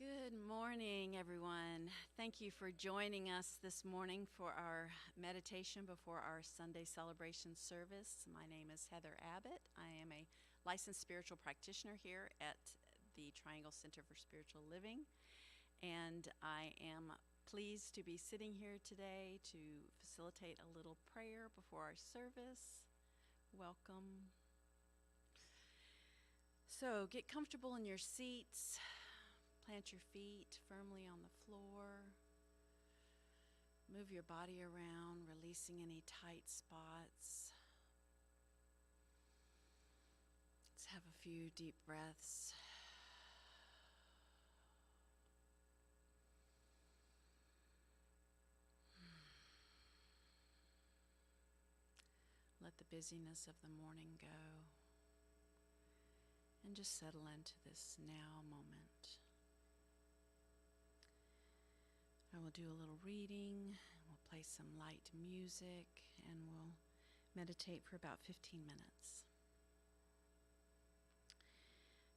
Good morning, everyone. Thank you for joining us this morning for our meditation before our Sunday celebration service. My name is Heather Abbott. I am a licensed spiritual practitioner here at the Triangle Center for Spiritual Living, and I am pleased to be sitting here today to facilitate a little prayer before our service. Welcome. So get comfortable in your seats. Plant your feet firmly on the floor. Move your body around, releasing any tight spots. Let's have a few deep breaths. Let the busyness of the morning go and just settle into this now moment. I will do a little reading, we'll play some light music, and we'll meditate for about 15 minutes.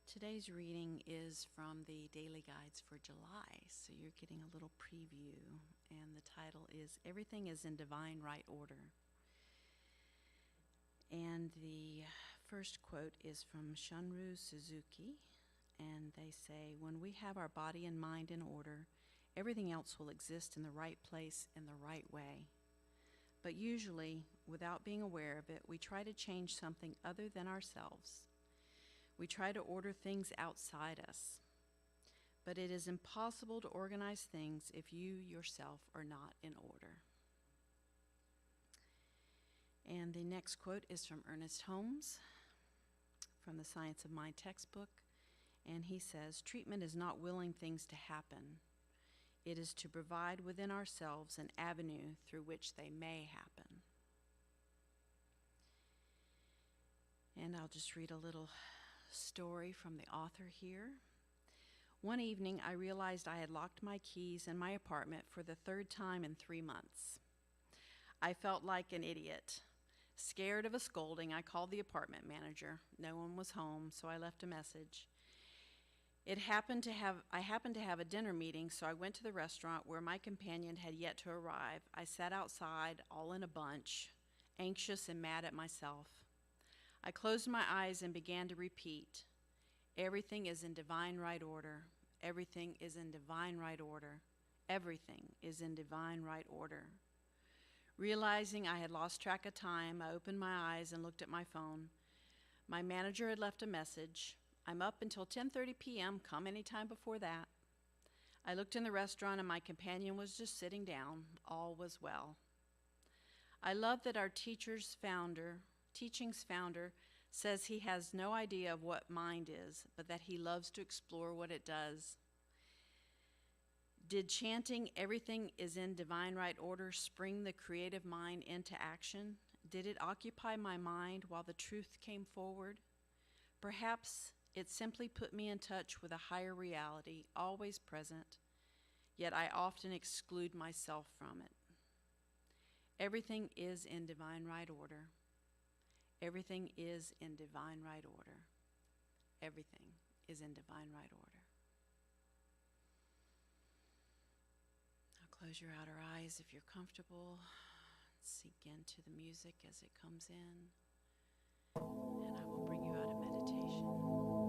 Today's reading is from the Daily Guides for July, so you're getting a little preview, and the title is Everything is in Divine Right Order. And the first quote is from Shunryu Suzuki, and they say, "When we have our body and mind in order, everything else will exist in the right place in the right way. But usually, without being aware of it, we try to change something other than ourselves. We try to order things outside us. But it is impossible to organize things if you yourself are not in order." And the next quote is from Ernest Holmes from the Science of Mind textbook, and he says, "Treatment is not willing things to happen. It is to provide within ourselves an avenue through which they may happen." And I'll just read a little story from the author here. "One evening, I realized I had locked my keys in my apartment for the third time in 3 months. I felt like an idiot. Scared of a scolding, I called the apartment manager. No one was home, so I left a message. I happened to have a dinner meeting, so I went to the restaurant where my companion had yet to arrive. I sat outside, all in a bunch, anxious and mad at myself. I closed my eyes and began to repeat, 'Everything is in divine right order. Everything is in divine right order. Everything is in divine right order.' Realizing I had lost track of time, I opened my eyes and looked at my phone. My manager had left a message. 'I'm up until 10:30 p.m. Come anytime before that.' I looked in the restaurant and my companion was just sitting down. All was well. I love that our teaching's founder says he has no idea of what mind is, but that he loves to explore what it does. Did chanting 'Everything is in divine right order' spring the creative mind into action? Did it occupy my mind while the truth came forward? Perhaps it simply put me in touch with a higher reality, always present, yet I often exclude myself from it. Everything is in divine right order. Everything is in divine right order. Everything is in divine right order." Now close your outer eyes if you're comfortable. Sink into the music as it comes in, and I will bring you out of meditation with a bell.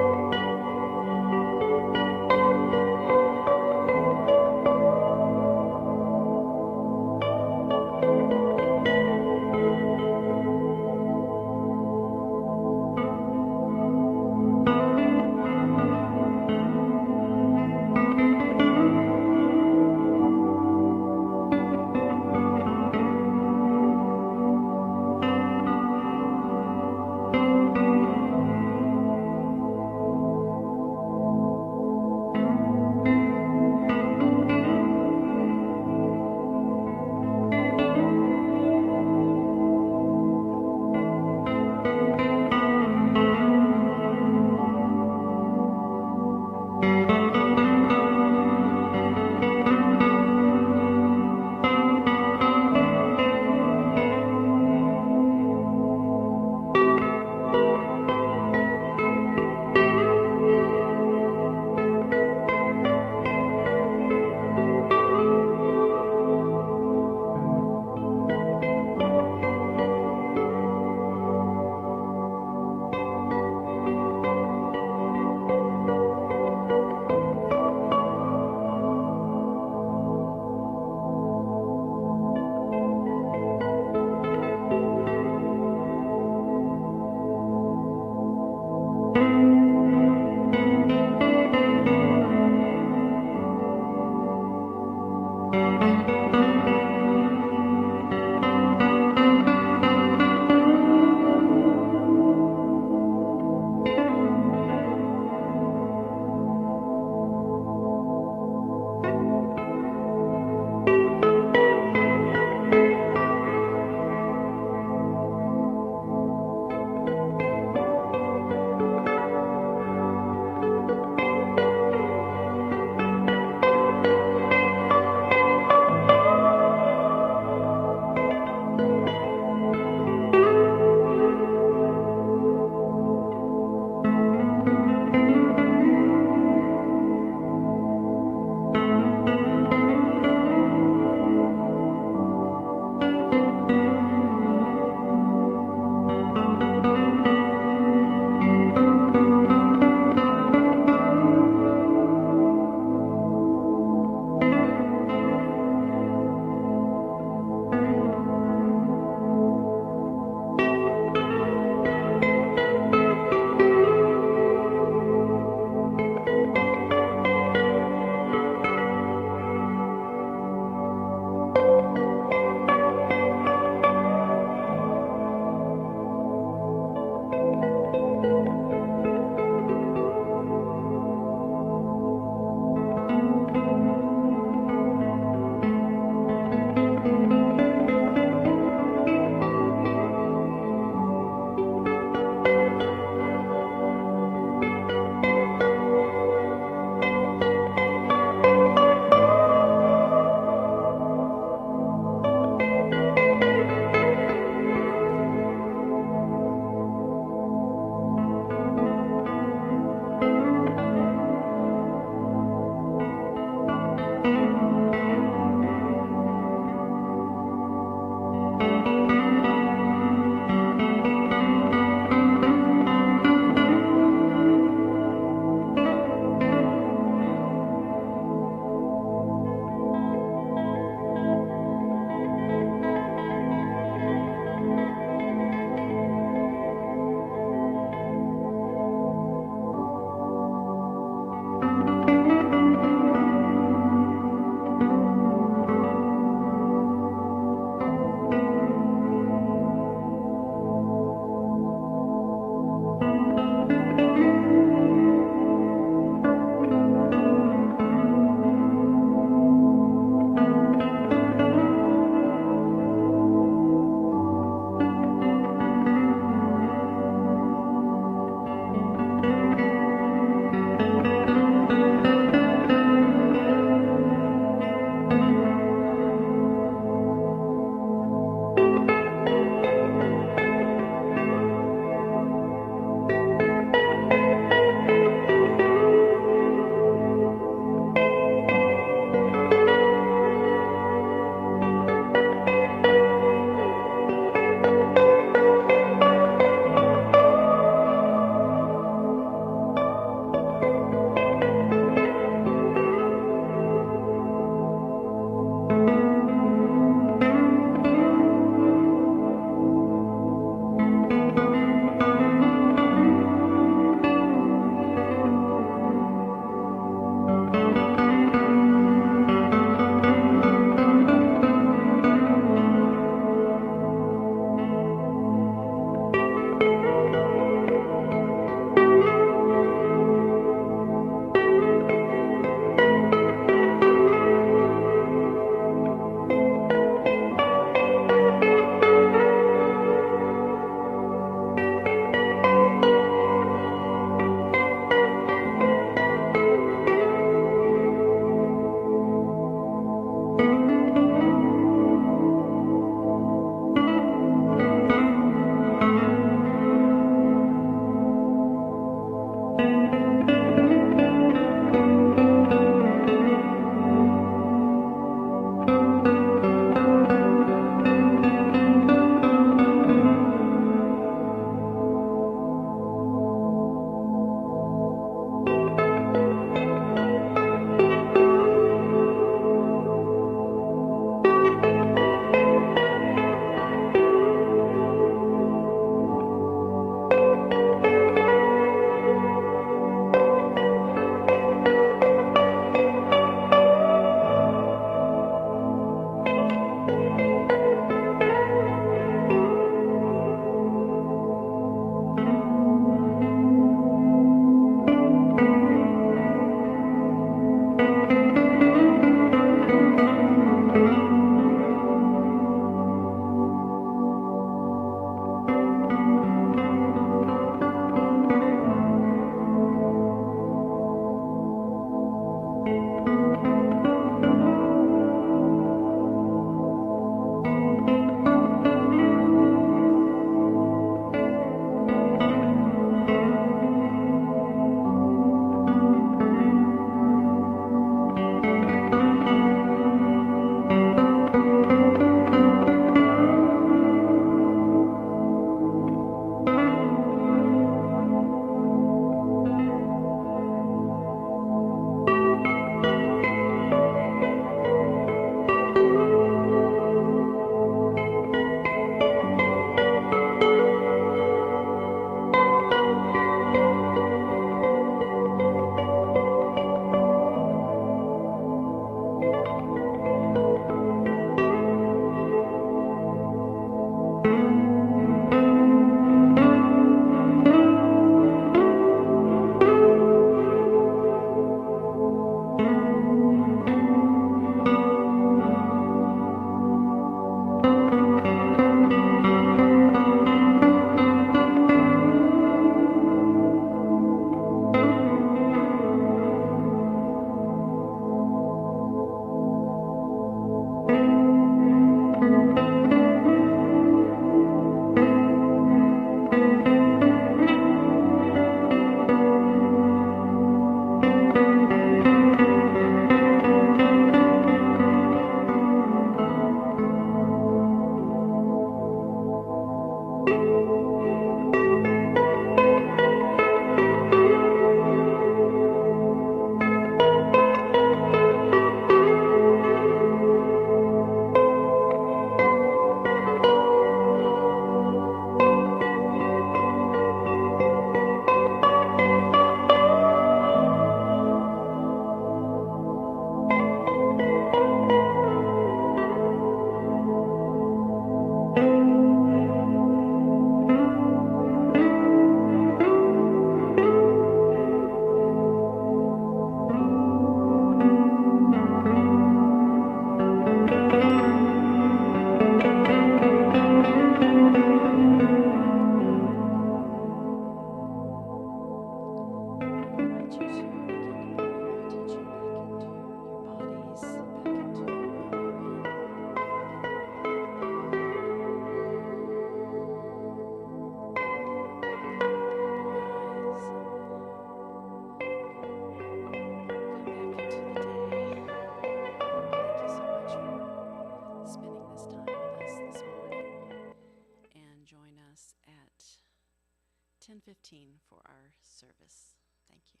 10:15 for our service. Thank you.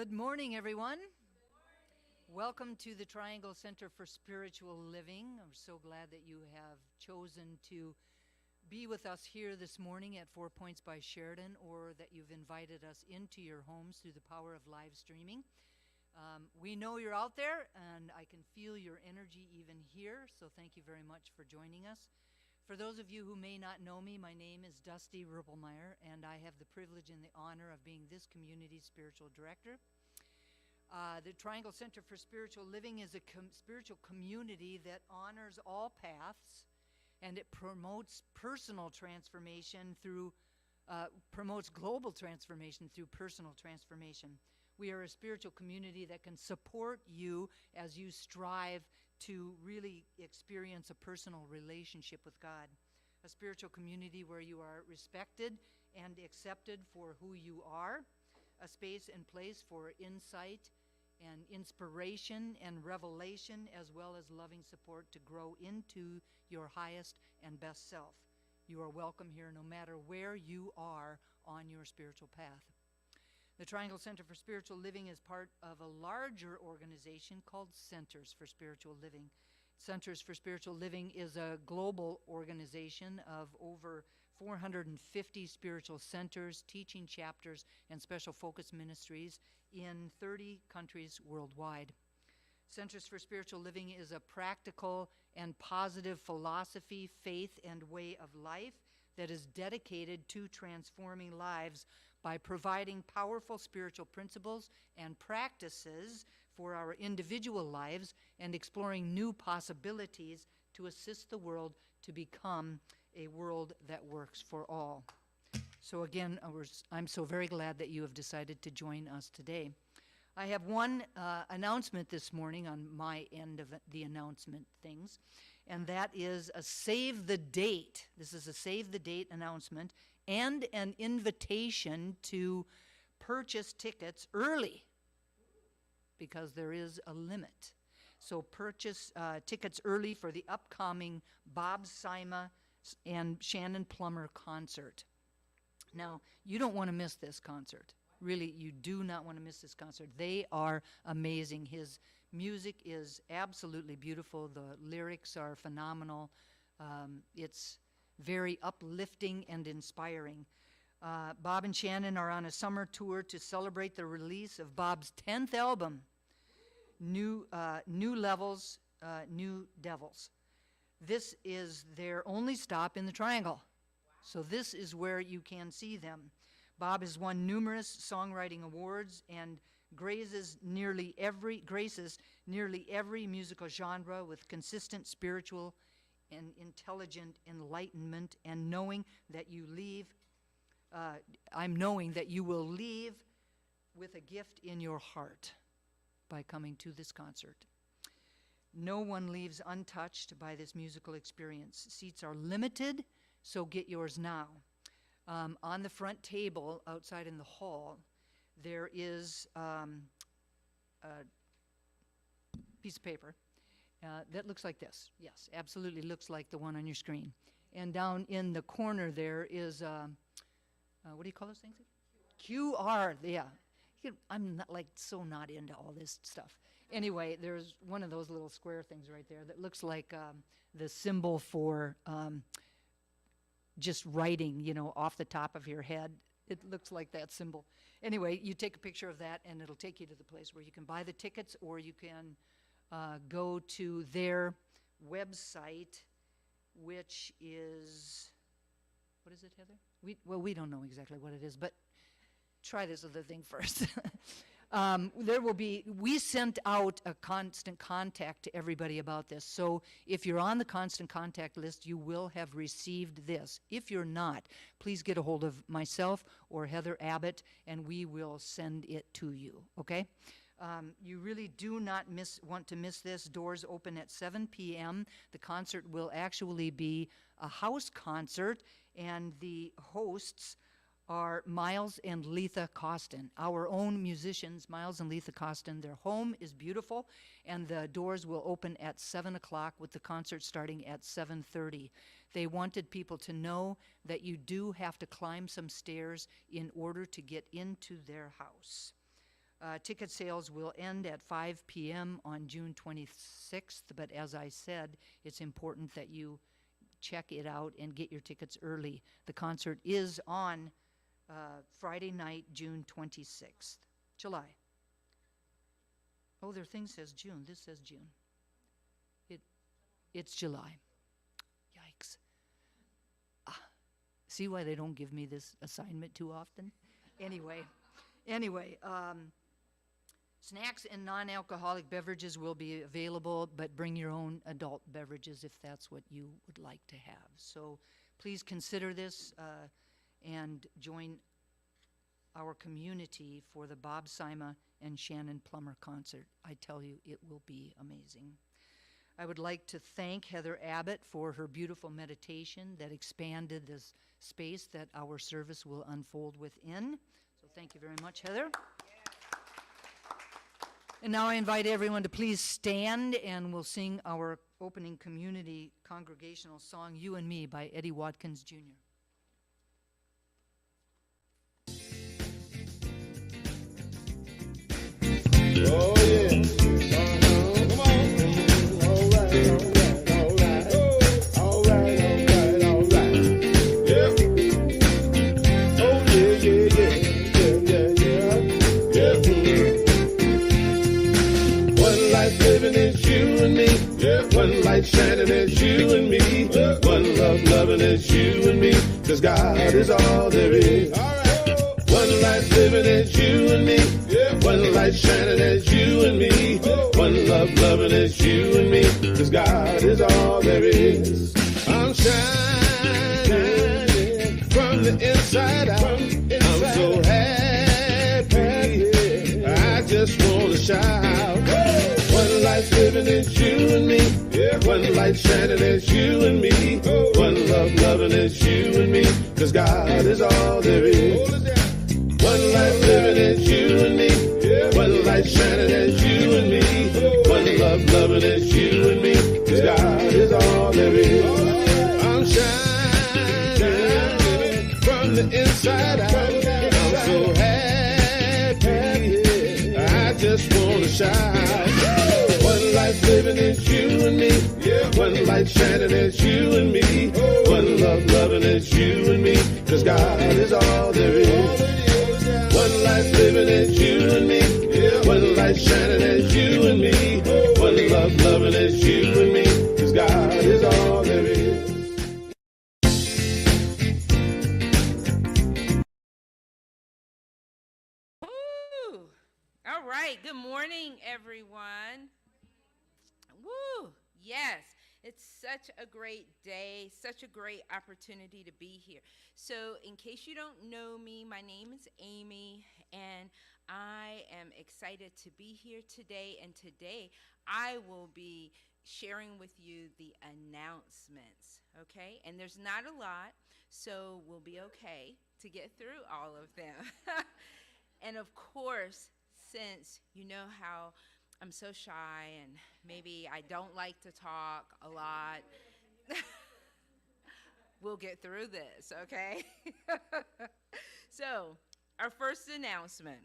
Good morning, everyone. Welcome to the Triangle Center for Spiritual Living. I'm so glad that you have chosen to be with us here this morning at 4 Points by Sheridan, or that you've invited us into your homes through the power of live streaming. We know you're out there, and I can feel your energy even here, so thank you very much for joining us. For those of you who may not know me, my name is Dusty Rippelmeyer, and I have the privilege and the honor of being this community's spiritual director. The Triangle Center for Spiritual Living is a spiritual community that honors all paths, and it promotes personal transformation through, promotes global transformation through personal transformation. We are a spiritual community that can support you as you strive to really experience a personal relationship with God. A spiritual community where you are respected and accepted for who you are. A space and place for insight and inspiration and revelation, as well as loving support to grow into your highest and best self. You are welcome here no matter where you are on your spiritual path. The Triangle Center for Spiritual Living is part of a larger organization called Centers for Spiritual Living. Centers for Spiritual Living is a global organization of over 450 spiritual centers, teaching chapters, and special focus ministries in 30 countries worldwide. Centers for Spiritual Living is a practical and positive philosophy, faith, and way of life that is dedicated to transforming lives by providing powerful spiritual principles and practices for our individual lives and exploring new possibilities to assist the world to become a world that works for all. So again, I'm so very glad that you have decided to join us today. I have one announcement this morning on my end of the announcement things, and that is a save the date. This is a save the date announcement and an invitation to purchase tickets early, because there is a limit. So purchase tickets early for the upcoming Bob Sima and Shannon Plummer concert. Now, you don't want to miss this concert. Really, you do not want to miss this concert. They are amazing. His music is absolutely beautiful. The lyrics are phenomenal. It's very uplifting and inspiring. Bob and Shannon are on a summer tour to celebrate the release of Bob's 10th album, New Levels, New Devils. This is their only stop in the Triangle. So this is where you can see them. Bob has won numerous songwriting awards and graces nearly every musical genre with consistent spiritual and intelligent enlightenment, and knowing that you will leave with a gift in your heart by coming to this concert. No one leaves untouched by this musical experience. Seats are limited, so get yours now. On the front table outside in the hall, there is a piece of paper that looks like this. Yes, absolutely looks like the one on your screen. And down in the corner there is, what do you call those things? QR, yeah. I'm not into all this stuff. Anyway, there's one of those little square things right there that looks like the symbol for just writing, off the top of your head. It looks like that symbol. Anyway, you take a picture of that, and it'll take you to the place where you can buy the tickets, or you can go to their website, which is, what is it, Heather? We don't know exactly what it is, but try this other thing first. We sent out a constant contact to everybody about this. So if you're on the constant contact list, you will have received this. If you're not, please get a hold of myself or Heather Abbott, and we will send it to you, okay? You really do not want to miss this. Doors open at 7 p.m. The concert will actually be a house concert, and the hosts are Miles and Letha Costin, our own musicians, Miles and Letha Costin. Their home is beautiful, and the doors will open at 7 o'clock with the concert starting at 7:30. They wanted people to know that you do have to climb some stairs in order to get into their house. Ticket sales will end at 5 p.m. on June 26th, but as I said, it's important that you check it out and get your tickets early. The concert is on Friday night, June 26th. July. Oh, their thing says June. This says June. It's July. Yikes. See why they don't give me this assignment too often? Anyway, snacks and non-alcoholic beverages will be available, but bring your own adult beverages if that's what you would like to have. So please consider this and join our community for the Bob Sima and Shannon Plummer concert. I tell you, it will be amazing. I would like to thank Heather Abbott for her beautiful meditation that expanded this space that our service will unfold within. So thank you very much, Heather. And now I invite everyone to please stand, and we'll sing our opening community congregational song, You and Me, by Eddie Watkins, Jr. Oh, yeah. Come on. All right. Yeah. Oh, yeah. One life living is you and me. Yeah. One light shining is you and me. Yeah. One love loving is you and me. 'Cause God is all there is. All right. One life living is you and me. Yeah. One light shining as you and me. Oh. One love loving as you and me. 'Cause God is all there is. I'm shining from the inside out. I'm so happy. I just want to shout. One life living is you and me. Yeah. One light shining as you and me. Oh. One love loving as you and me. 'Cause God is all there is. One life living as you and me. Yeah. One light shining as you and me. One love loving as you and me. 'Cause God is all there is. I'm shining from the inside out. I'm so happy. I just want to shout. One life living as you and me. Yeah. One light shining as you and me. One love loving as you and me. 'Cause God is all there is. One life living as you and me. Yeah. One light shining as you and me. One love loving as you and me. 'Cause God is all there is. Woo! All right. Good morning, everyone. Woo! Yes. It's such a great day, such a great opportunity to be here. So in case you don't know me, my name is Amy, and I am excited to be here today. And today I will be sharing with you the announcements, okay? And there's not a lot, so we'll be okay to get through all of them. And of course, since you know how I'm so shy and maybe I don't like to talk a lot, we'll get through this, okay? So, our first announcement.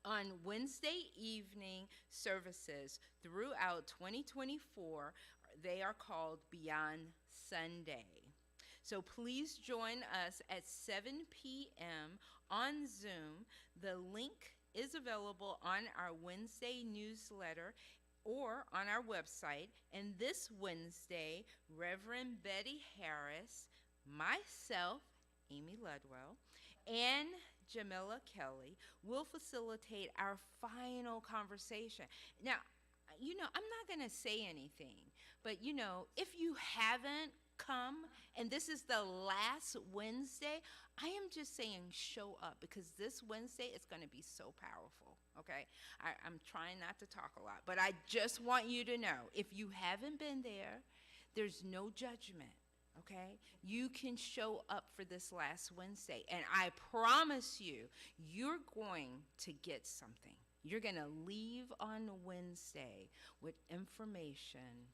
On Wednesday evening services throughout 2024, they are called Beyond Sunday. So please join us at 7 p.m. on Zoom. The link is available on our Wednesday newsletter or on our website. And this Wednesday, Reverend Betty Harris, myself, Amy Ludwell, and Jamila Kelly will facilitate our final conversation. Now, I'm not going to say anything, but if you haven't come and this is the last Wednesday, I am just saying show up, because this Wednesday is going to be so powerful, okay? I'm trying not to talk a lot, but I just want you to know, if you haven't been there, there's no judgment. Okay, you can show up for this last Wednesday, and I promise you, you're going to get something. You're going to leave on Wednesday with information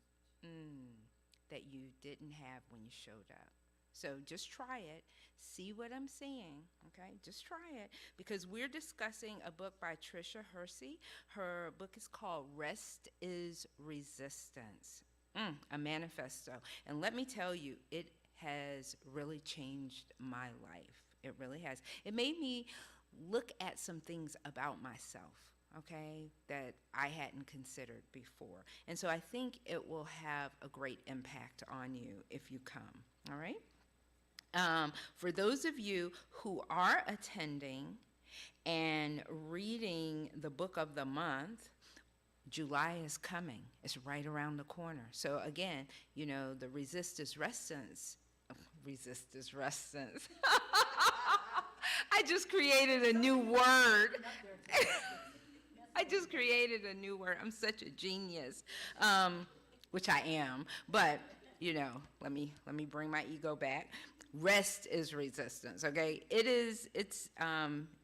that you didn't have when you showed up. So just try it. See what I'm saying, okay? Just try it, because we're discussing a book by Tricia Hersey. Her book is called Rest is Resistance, a manifesto. And let me tell you, it has really changed my life. It really has. It made me look at some things about myself, okay, that I hadn't considered before. And so I think it will have a great impact on you if you come, all right? For those of you who are attending and reading the book of the month, July is coming. It's right around the corner. So again, you know, the resistance. I just created a new word. I just created a new word. I'm such a genius, which I am. But you know, let me bring my ego back. Rest is resistance, okay? It's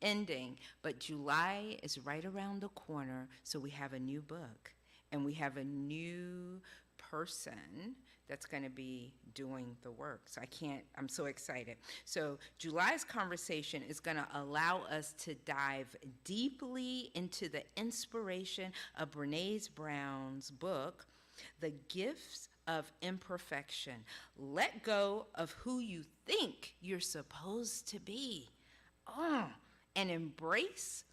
ending, but July is right around the corner, so we have a new book, and we have a new person that's going to be doing the work. So I'm so excited. So July's conversation is going to allow us to dive deeply into the inspiration of Brené Brown's book, The Gifts of Imperfection. Let go of who you think you're supposed to be. And embrace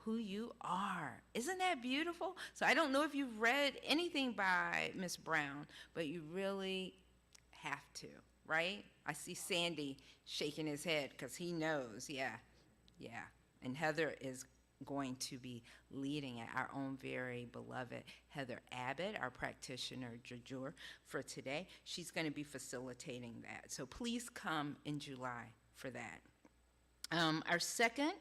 who you are. Isn't that beautiful? So I don't know if you've read anything by Miss Brown, but you really have to, right? I see Sandy shaking his head because he knows. Yeah. And Heather is going to be leading it, our own very beloved Heather Abbott, our practitioner du jour for today. She's going to be facilitating that. So please come in July for that. Our second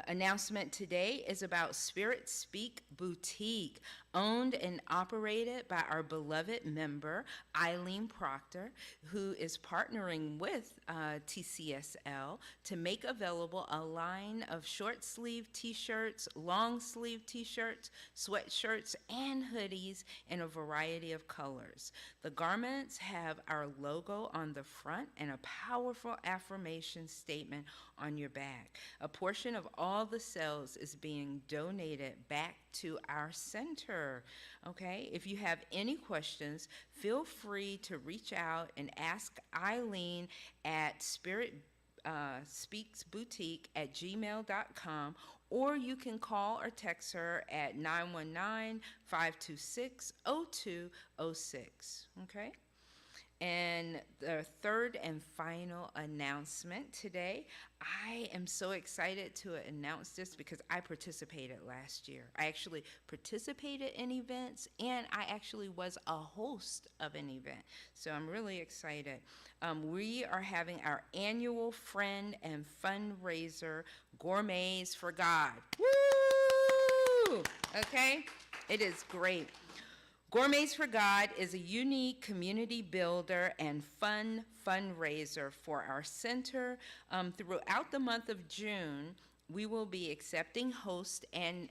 announcement today is about Spirit Speak Boutique, owned and operated by our beloved member, Eileen Proctor, who is partnering with TCSL to make available a line of short sleeve t-shirts, long sleeve t-shirts, sweatshirts, and hoodies in a variety of colors. The garments have our logo on the front and a powerful affirmation statement on your back. A portion of all the sales is being donated back to our center, okay? If you have any questions, feel free to reach out and ask Eileen at Spirit Speaks Boutique at gmail.com, or you can call or text her at 919-526-0206, okay? And the third and final announcement today, I am so excited to announce this because I participated last year. I actually participated in events, and I actually was a host of an event. So I'm really excited. We are having our annual friend and fundraiser, Gourmets for God. Woo! Okay? It is great. Gourmets for God is a unique community builder and fun fundraiser for our center. Throughout the month of June, we will be accepting hosts and,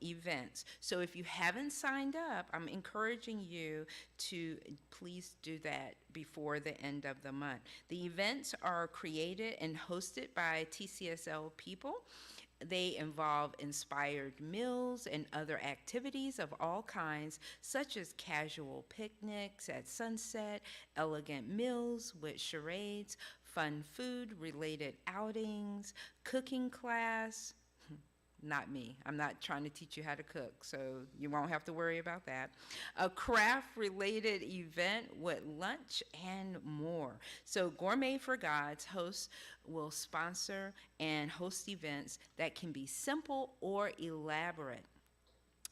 events. So if you haven't signed up, I'm encouraging you to please do that before the end of the month. The events are created and hosted by TCSL people. They involve inspired meals and other activities of all kinds, such as casual picnics at sunset, elegant meals with charades, fun food-related outings, cooking class. Not me. I'm not trying to teach you how to cook, so you won't have to worry about that. A craft-related event with lunch and more. So Gourmet for God's hosts will sponsor and host events that can be simple or elaborate.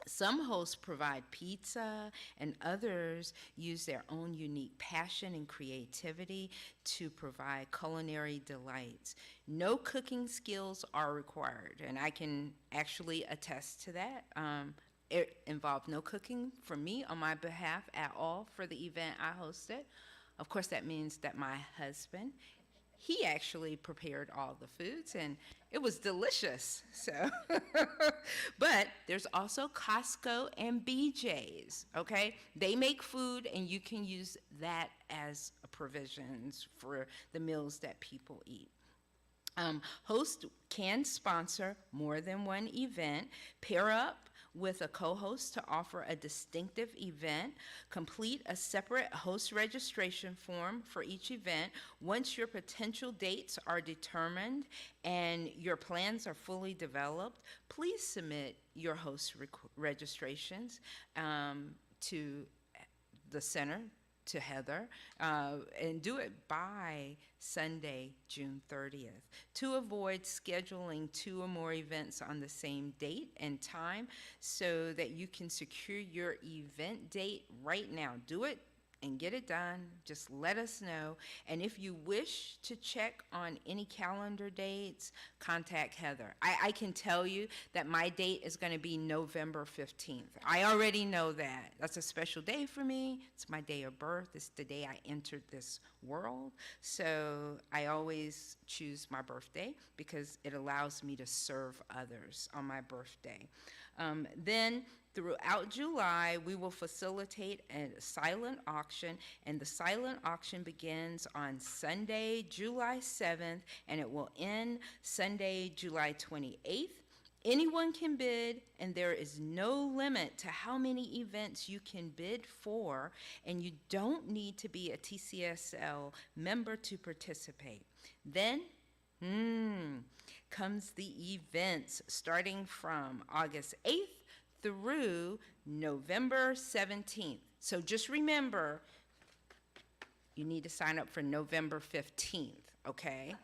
Some hosts provide pizza, and others use their own unique passion and creativity to provide culinary delights. No cooking skills are required, and I can actually attest to that. It involved no cooking for me on my behalf at all for the event I hosted. Of course, that means that my husband He actually prepared all the foods, and it was delicious. So, but there's also Costco and BJ's. Okay, they make food, and you can use that as provisions for the meals that people eat. Host can sponsor more than one event. Pair up with a co-host to offer a distinctive event. Complete a separate host registration form for each event. Once your potential dates are determined and your plans are fully developed, please submit your host registrations to the center, to Heather, and do it by Sunday, June 30th. To avoid scheduling 2 or more events on the same date and time so that you can secure your event date right now. Do it and get it done. Just let us know. And if you wish to check on any calendar dates, contact Heather. I can tell you that my date is going to be November 15th. I already know that. That's a special day for me. It's my day of birth. It's the day I entered this world. So I always choose my birthday because it allows me to serve others on my birthday. Then throughout July, we will facilitate a silent auction, and the silent auction begins on Sunday, July 7th, and it will end Sunday, July 28th. Anyone can bid, and there is no limit to how many events you can bid for, and you don't need to be a TCSL member to participate. Then, comes the events starting from August 8th through November 17th. So just remember, you need to sign up for November 15th, okay?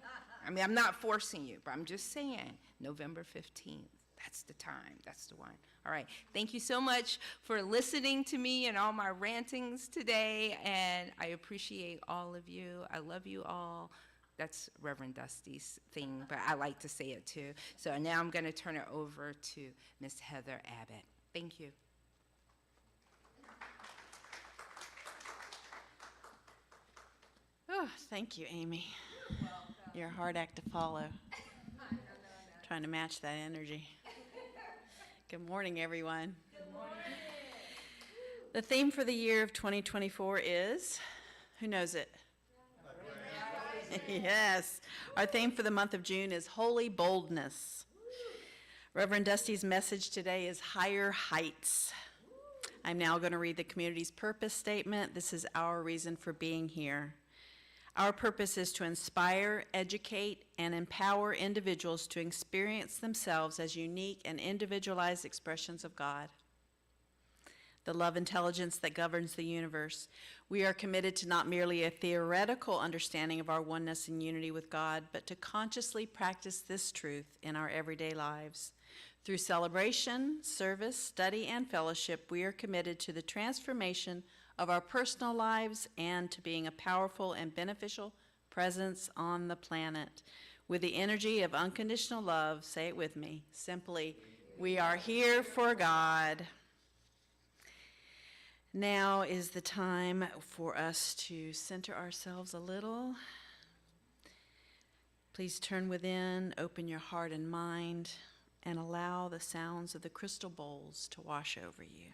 I mean, I'm not forcing you, but I'm just saying November 15th. That's the time. That's the one. All right. Thank you so much for listening to me and all my rantings today, and I appreciate all of you. I love you all. That's Reverend Dusty's thing, but I like to say it too. So now I'm going to turn it over to Miss Heather Abbott. Thank you. Oh, thank you, Amy. You're a hard act to follow. Trying to match that energy. Good morning, everyone. Good morning. The theme for the year of 2024 is, who knows it? Yes. Our theme for the month of June is Holy Boldness. Reverend Dusty's message today is Higher Heights. I'm now going to read the community's purpose statement. This is our reason for being here. Our purpose is to inspire, educate, and empower individuals to experience themselves as unique and individualized expressions of God, the love intelligence that governs the universe. We are committed to not merely a theoretical understanding of our oneness and unity with God, but to consciously practice this truth in our everyday lives. Through celebration, service, study, and fellowship, we are committed to the transformation of our personal lives and to being a powerful and beneficial presence on the planet. With the energy of unconditional love, say it with me, simply, we are here for God. Now is the time for us to center ourselves a little. Please turn within, open your heart and mind, and allow the sounds of the crystal bowls to wash over you.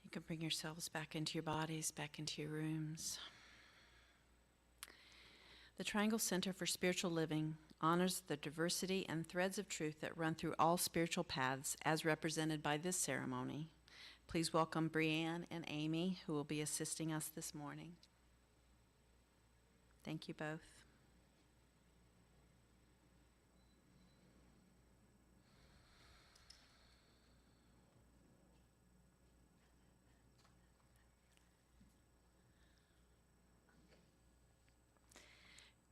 You can bring yourselves back into your bodies, back into your rooms. The Triangle Center for Spiritual Living honors the diversity and threads of truth that run through all spiritual paths as represented by this ceremony. Please welcome Brianne and Amy, who will be assisting us this morning. Thank you both.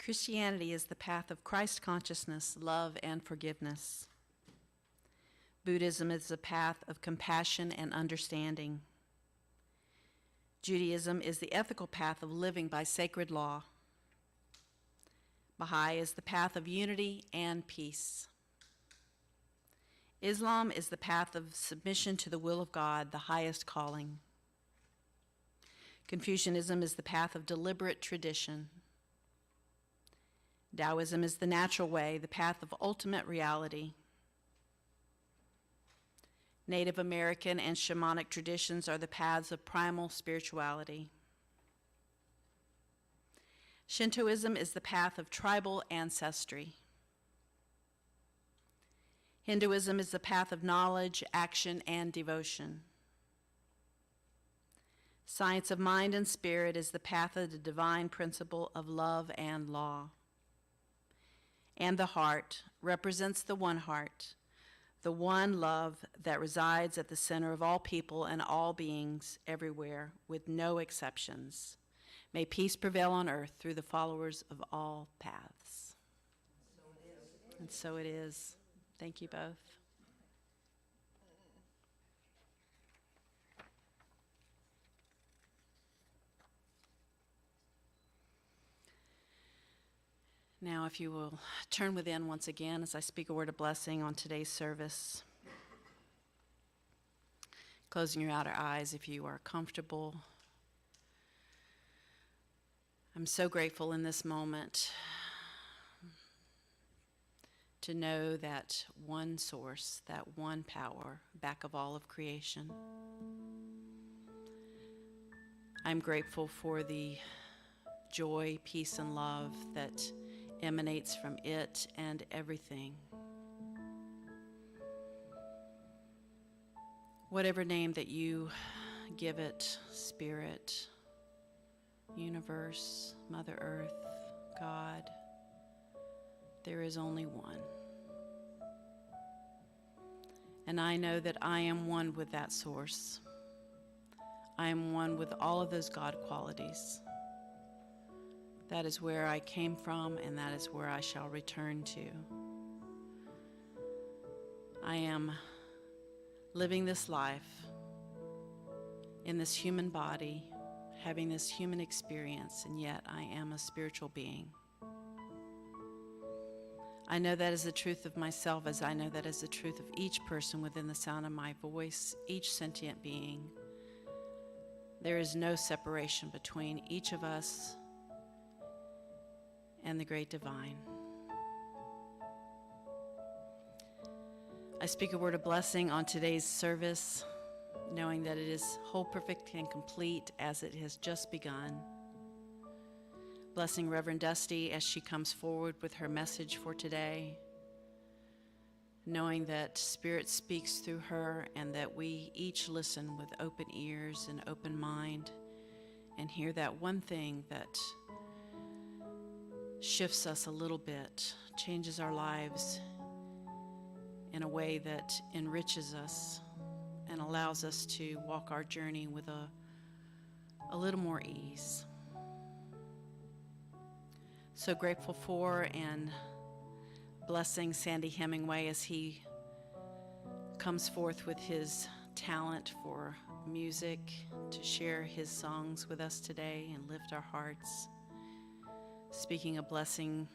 Christianity is the path of Christ consciousness, love, and forgiveness. Buddhism is the path of compassion and understanding. Judaism is the ethical path of living by sacred law. Baha'i is the path of unity and peace. Islam is the path of submission to the will of God, the highest calling. Confucianism is the path of deliberate tradition. Taoism is the natural way, the path of ultimate reality. Native American and shamanic traditions are the paths of primal spirituality. Shintoism is the path of tribal ancestry. Hinduism is the path of knowledge, action, and devotion. Science of mind and spirit is the path of the divine principle of love and law. And the heart represents the one heart, the one love that resides at the center of all people and all beings everywhere, with no exceptions. May peace prevail on earth through the followers of all paths. And so it is. Thank you both. Now, if you will turn within once again as I speak a word of blessing on today's service. Closing your outer eyes if you are comfortable. I'm so grateful in this moment to know that one source, that one power back of all of creation. I'm grateful for the joy, peace, and love that emanates from it and everything. Whatever name that you give it, Spirit, Universe, Mother Earth, God, there is only one. And I know that I am one with that source. I am one with all of those God qualities. That is where I came from, and that is where I shall return to. I am living this life in this human body, having this human experience, and yet I am a spiritual being. I know that is the truth of myself, as I know that is the truth of each person within the sound of my voice, each sentient being. There is no separation between each of us and the great divine. I speak a word of blessing on today's service, knowing that it is whole, perfect, and complete as it has just begun. Blessing Reverend Dusty as she comes forward with her message for today, knowing that Spirit speaks through her and that we each listen with open ears and open mind and hear that one thing that shifts us a little bit, changes our lives in a way that enriches us and allows us to walk our journey with a little more ease. So grateful for and blessing Sandy Hemingway as he comes forth with his talent for music to share his songs with us today and lift our hearts. Speaking a blessing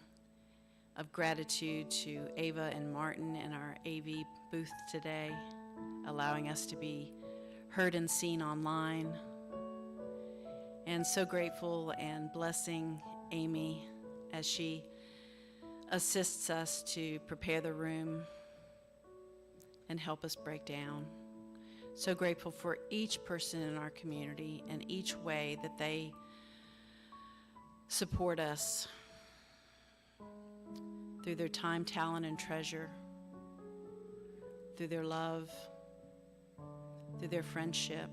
of gratitude to Ava and Martin in our AV booth today, allowing us to be heard and seen online. And so grateful and blessing Amy as she assists us to prepare the room and help us break down. So grateful for each person in our community and each way that they support us through their time, talent, and treasure, through their love, through their friendship,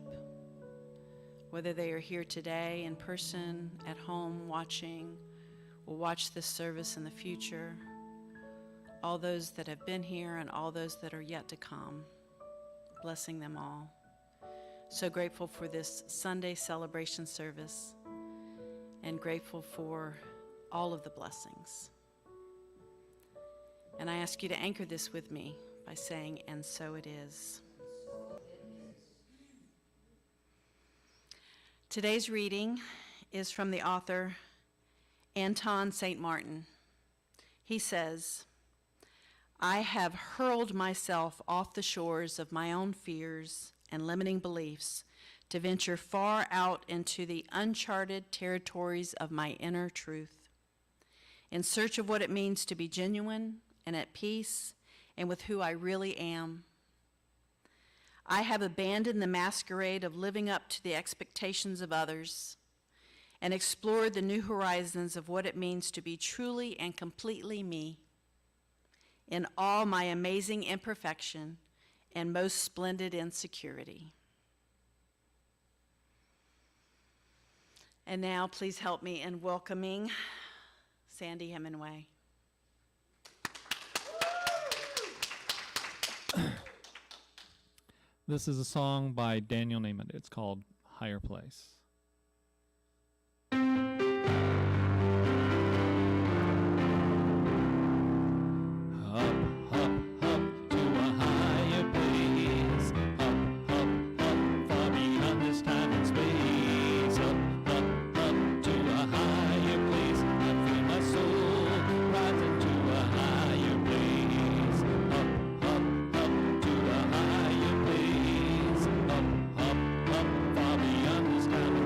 whether they are here today in person, at home, watching, will watch this service in the future, all those that have been here and all those that are yet to come, blessing them all. So grateful for this Sunday celebration service and grateful for all of the blessings. And I ask you to anchor this with me by saying, "And so it is." Today's reading is from the author Anton St. Martin. He says, "I have hurled myself off the shores of my own fears and limiting beliefs to venture far out into the uncharted territories of my inner truth, in search of what it means to be genuine and at peace and with who I really am. I have abandoned the masquerade of living up to the expectations of others and explored the new horizons of what it means to be truly and completely me, in all my amazing imperfection and most splendid insecurity." And now, please help me in welcoming Sandy Hemingway. This is a song by Daniel Naiman. It's called Higher Place. Far beyond this time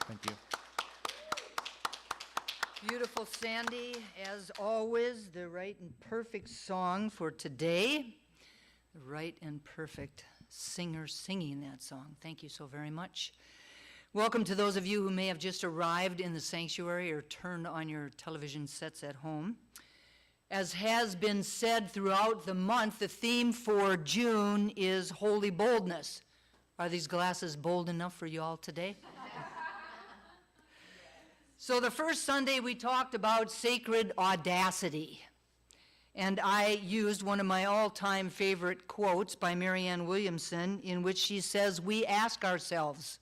Thank you. Beautiful, Sandy. As always, the right and perfect song for today. The right and perfect singer singing that song. Thank you so very much. Welcome to those of you who may have just arrived in the sanctuary or turned on your television sets at home. As has been said throughout the month, the theme for June is holy boldness. Are these glasses bold enough for you all today? So the first Sunday we talked about sacred audacity. And I used one of my all-time favorite quotes by Marianne Williamson, in which she says, we ask ourselves,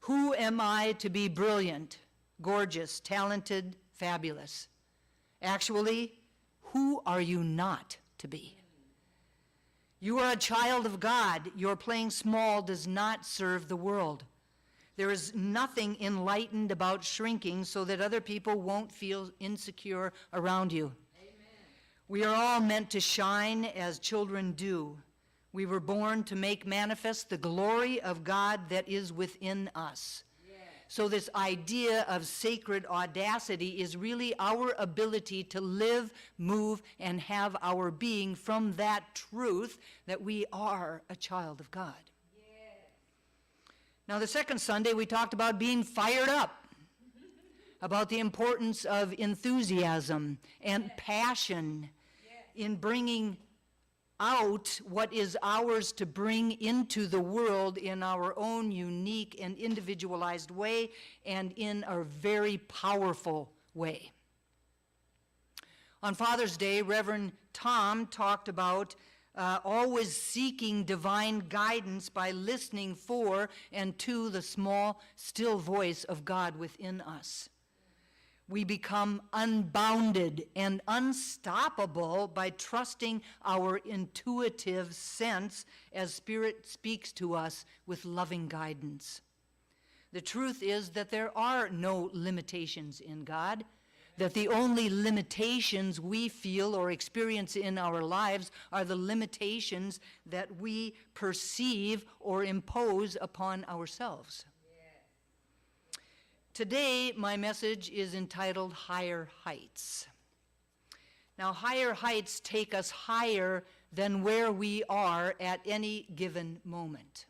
who am I to be brilliant, gorgeous, talented, fabulous? Actually, who are you not to be? You are a child of God. Your playing small does not serve the world. There is nothing enlightened about shrinking so that other people won't feel insecure around you. We are all meant to shine as children do. We were born to make manifest the glory of God that is within us. Yes. So this idea of sacred audacity is really our ability to live, move, and have our being from that truth that we are a child of God. Yes. Now the second Sunday we talked about being fired up, about the importance of enthusiasm and passion in bringing out what is ours to bring into the world in our own unique and individualized way and in a very powerful way. On Father's Day, Reverend Tom talked about always seeking divine guidance by listening for and to the small, still voice of God within us. We become unbounded and unstoppable by trusting our intuitive sense as Spirit speaks to us with loving guidance. The truth is that there are no limitations in God, that the only limitations we feel or experience in our lives are the limitations that we perceive or impose upon ourselves. Today, my message is entitled Higher Heights. Now, higher heights take us higher than where we are at any given moment.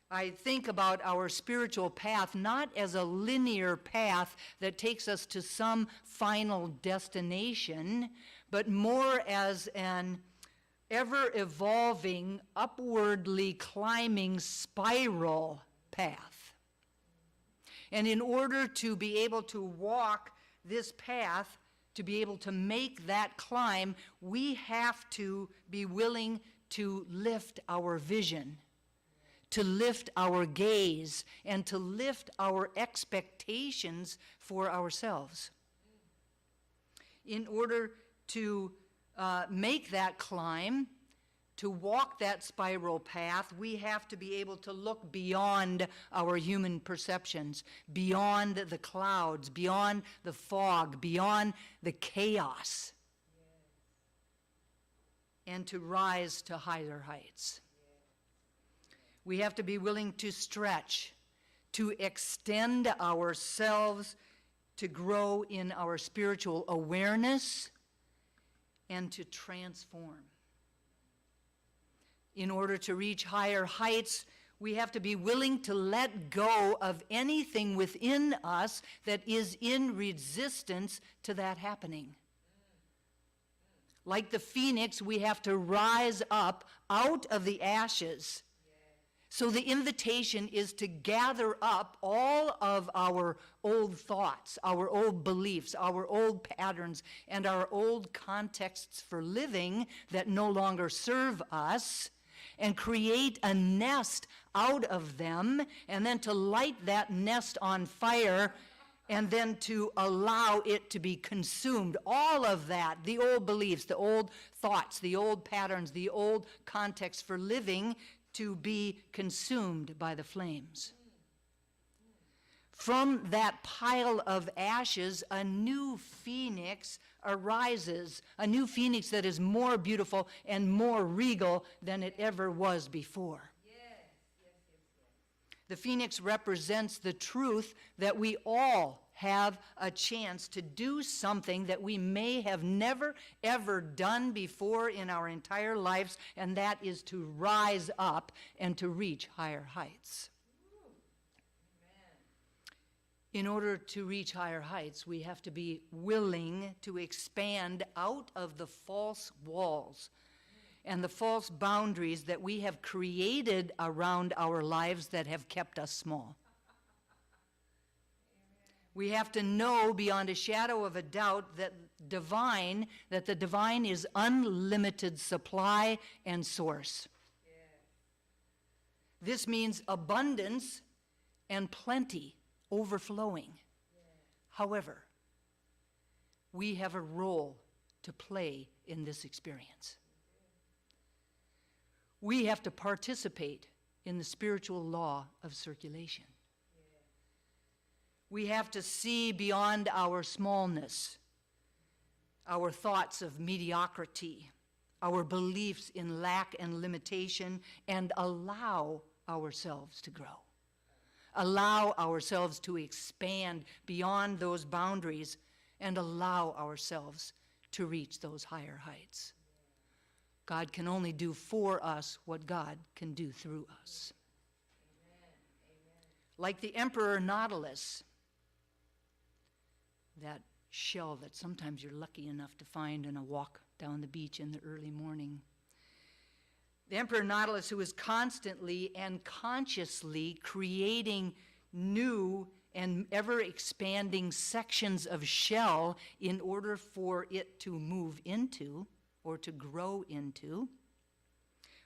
I think about our spiritual path not as a linear path that takes us to some final destination, but more as an ever-evolving, upwardly climbing spiral path. And in order to be able to walk this path, to be able to make that climb, we have to be willing to lift our vision, to lift our gaze, and to lift our expectations for ourselves. In order to make that climb, to walk that spiral path, we have to be able to look beyond our human perceptions, beyond the clouds, beyond the fog, beyond the chaos, and to rise to higher heights. We have to be willing to stretch, to extend ourselves, to grow in our spiritual awareness, and to transform. In order to reach higher heights, we have to be willing to let go of anything within us that is in resistance to that happening. Like the phoenix, we have to rise up out of the ashes. So the invitation is to gather up all of our old thoughts, our old beliefs, our old patterns, and our old contexts for living that no longer serve us, and create a nest out of them, and then to light that nest on fire, and then to allow it to be consumed. All of that, the old beliefs, the old thoughts, the old patterns, the old context for living, to be consumed by the flames. From that pile of ashes, a new phoenix arises, a new phoenix that is more beautiful and more regal than it ever was before. The phoenix represents the truth that we all have a chance to do something that we may have never, ever done before in our entire lives, and that is to rise up and to reach higher heights. In order to reach higher heights, we have to be willing to expand out of the false walls and the false boundaries that we have created around our lives that have kept us small. We have to know beyond a shadow of a doubt that the divine is unlimited supply and source. This means abundance and plenty, overflowing. However, we have a role to play in this experience. We have to participate in the spiritual law of circulation. We have to see beyond our smallness, our thoughts of mediocrity, our beliefs in lack and limitation, and allow ourselves to grow. Allow ourselves to expand beyond those boundaries and allow ourselves to reach those higher heights. God can only do for us what God can do through us. Like the Emperor Nautilus, that shell that sometimes you're lucky enough to find in a walk down the beach in the early morning. The Emperor Nautilus, who is constantly and consciously creating new and ever-expanding sections of shell in order for it to move into or to grow into.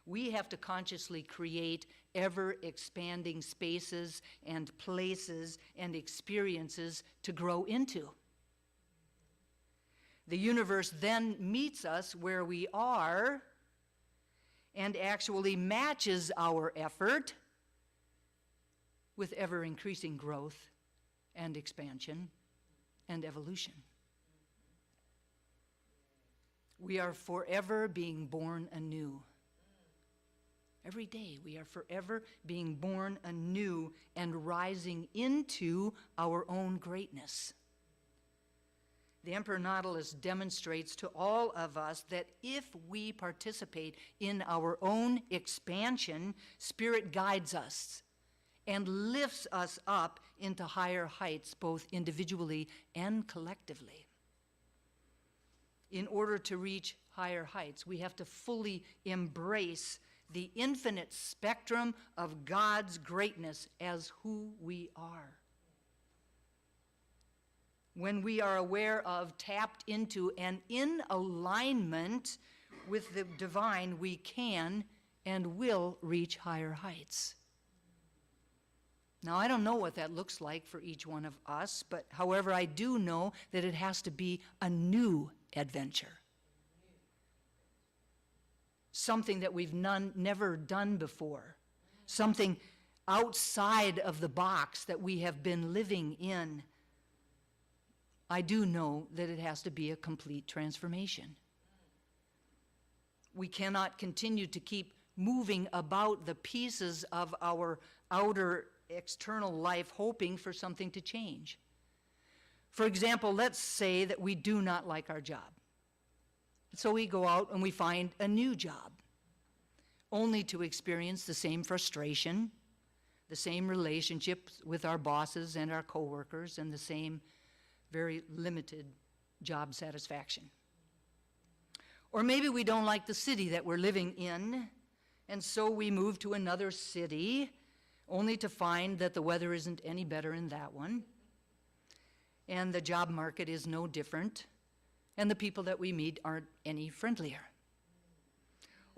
We have to consciously create ever-expanding spaces and places and experiences to grow into. The universe then meets us where we are and actually matches our effort with ever-increasing growth and expansion and evolution. We are forever being born anew. Every day we are forever being born anew and rising into our own greatness. The Emperor Nautilus demonstrates to all of us that if we participate in our own expansion, Spirit guides us and lifts us up into higher heights, both individually and collectively. In order to reach higher heights, we have to fully embrace the infinite spectrum of God's greatness as who we are. When we are aware of, tapped into, and in alignment with the divine, we can and will reach higher heights. Now, I don't know what that looks like for each one of us, but however, I do know that it has to be a new adventure. Something that we've never done before. Something outside of the box that we have been living in. I do know that it has to be a complete transformation. We cannot continue to keep moving about the pieces of our outer external life hoping for something to change. For example, let's say that we do not like our job. So we go out and we find a new job, only to experience the same frustration, the same relationships with our bosses and our coworkers, and the same very limited job satisfaction. Or maybe we don't like the city that we're living in, and so we move to another city, only to find that the weather isn't any better in that one, and the job market is no different, and the people that we meet aren't any friendlier.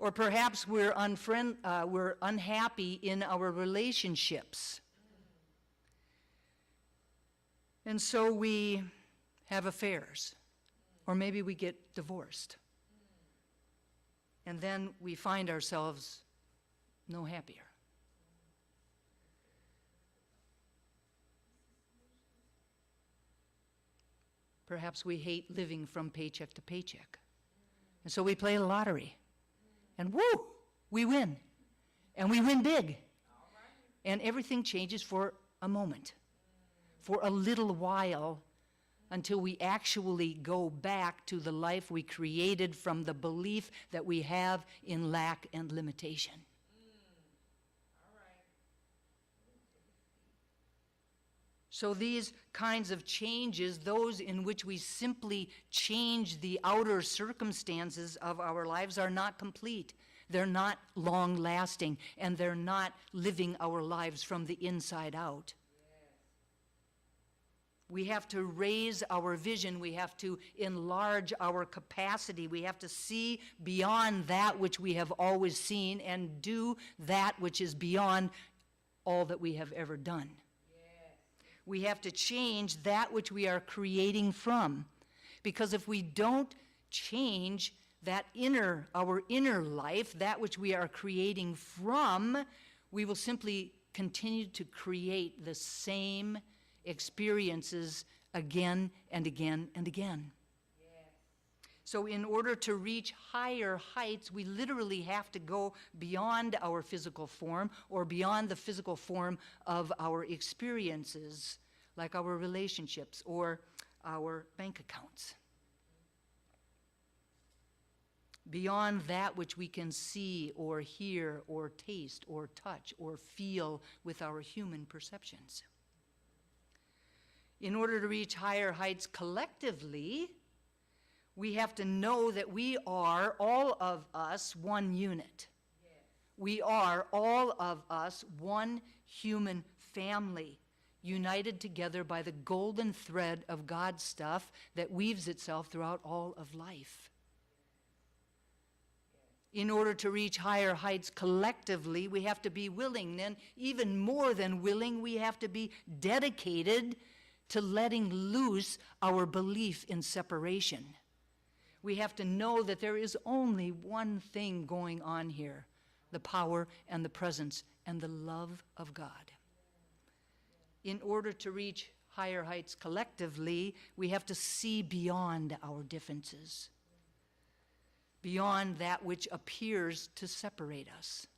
Or perhaps we're unhappy in our relationships. And so we have affairs, or maybe we get divorced. And then we find ourselves no happier. Perhaps we hate living from paycheck to paycheck. And so we play a lottery. And woo, we win. And we win big. And everything changes for a moment, for a little while, until we actually go back to the life we created from the belief that we have in lack and limitation. So these kinds of changes, those in which we simply change the outer circumstances of our lives, are not complete. They're not long-lasting, and they're not living our lives from the inside out. We have to raise our vision. We have to enlarge our capacity. We have to see beyond that which we have always seen and do that which is beyond all that we have ever done. We have to change that which we are creating from. Because if we don't change that our inner life, that which we are creating from, we will simply continue to create the same experiences again and again and again. So in order to reach higher heights, we literally have to go beyond our physical form, or beyond the physical form of our experiences, like our relationships or our bank accounts. Beyond that which we can see or hear or taste or touch or feel with our human perceptions. In order to reach higher heights collectively, we have to know that we are, all of us, one unit. We are, all of us, one human family, united together by the golden thread of God's stuff that weaves itself throughout all of life. In order to reach higher heights collectively, we have to be willing. And even more than willing, we have to be dedicated to letting loose our belief in separation. We have to know that there is only one thing going on here: the power and the presence and the love of God. In order to reach higher heights collectively, we have to see beyond our differences, beyond that which appears to separate us.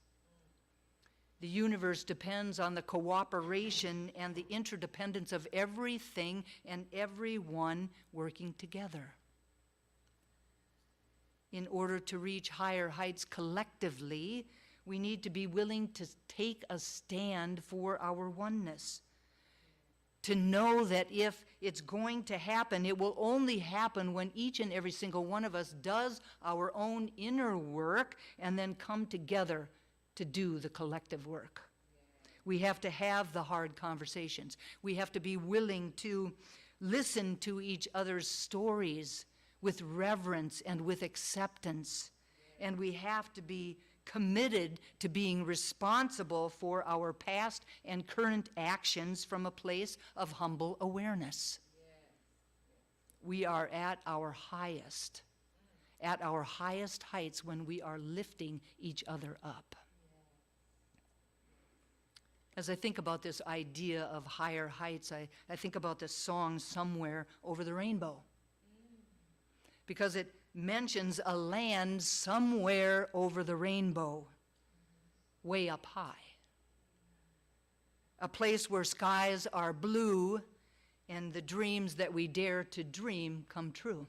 The universe depends on the cooperation and the interdependence of everything and everyone working together. In order to reach higher heights collectively, we need to be willing to take a stand for our oneness. To know that if it's going to happen, it will only happen when each and every single one of us does our own inner work and then come together to do the collective work. We have to have the hard conversations. We have to be willing to listen to each other's stories with reverence and with acceptance. And we have to be committed to being responsible for our past and current actions from a place of humble awareness. We are at our highest heights when we are lifting each other up. As I think about this idea of higher heights, I think about this song, Somewhere Over the Rainbow, because it mentions a land somewhere over the rainbow, way up high. A place where skies are blue and the dreams that we dare to dream come true.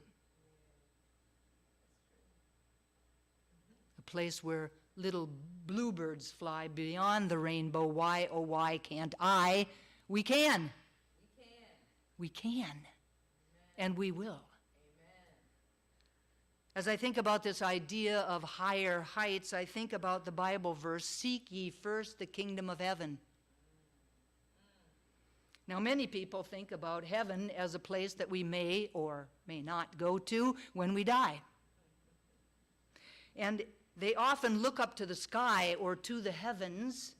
A place where little bluebirds fly beyond the rainbow. Why, oh why can't I? We can. We can. And we will. As I think about this idea of higher heights, I think about the Bible verse, "Seek ye first the kingdom of heaven." Now, many people think about heaven as a place that we may or may not go to when we die. And they often look up to the sky or to the heavens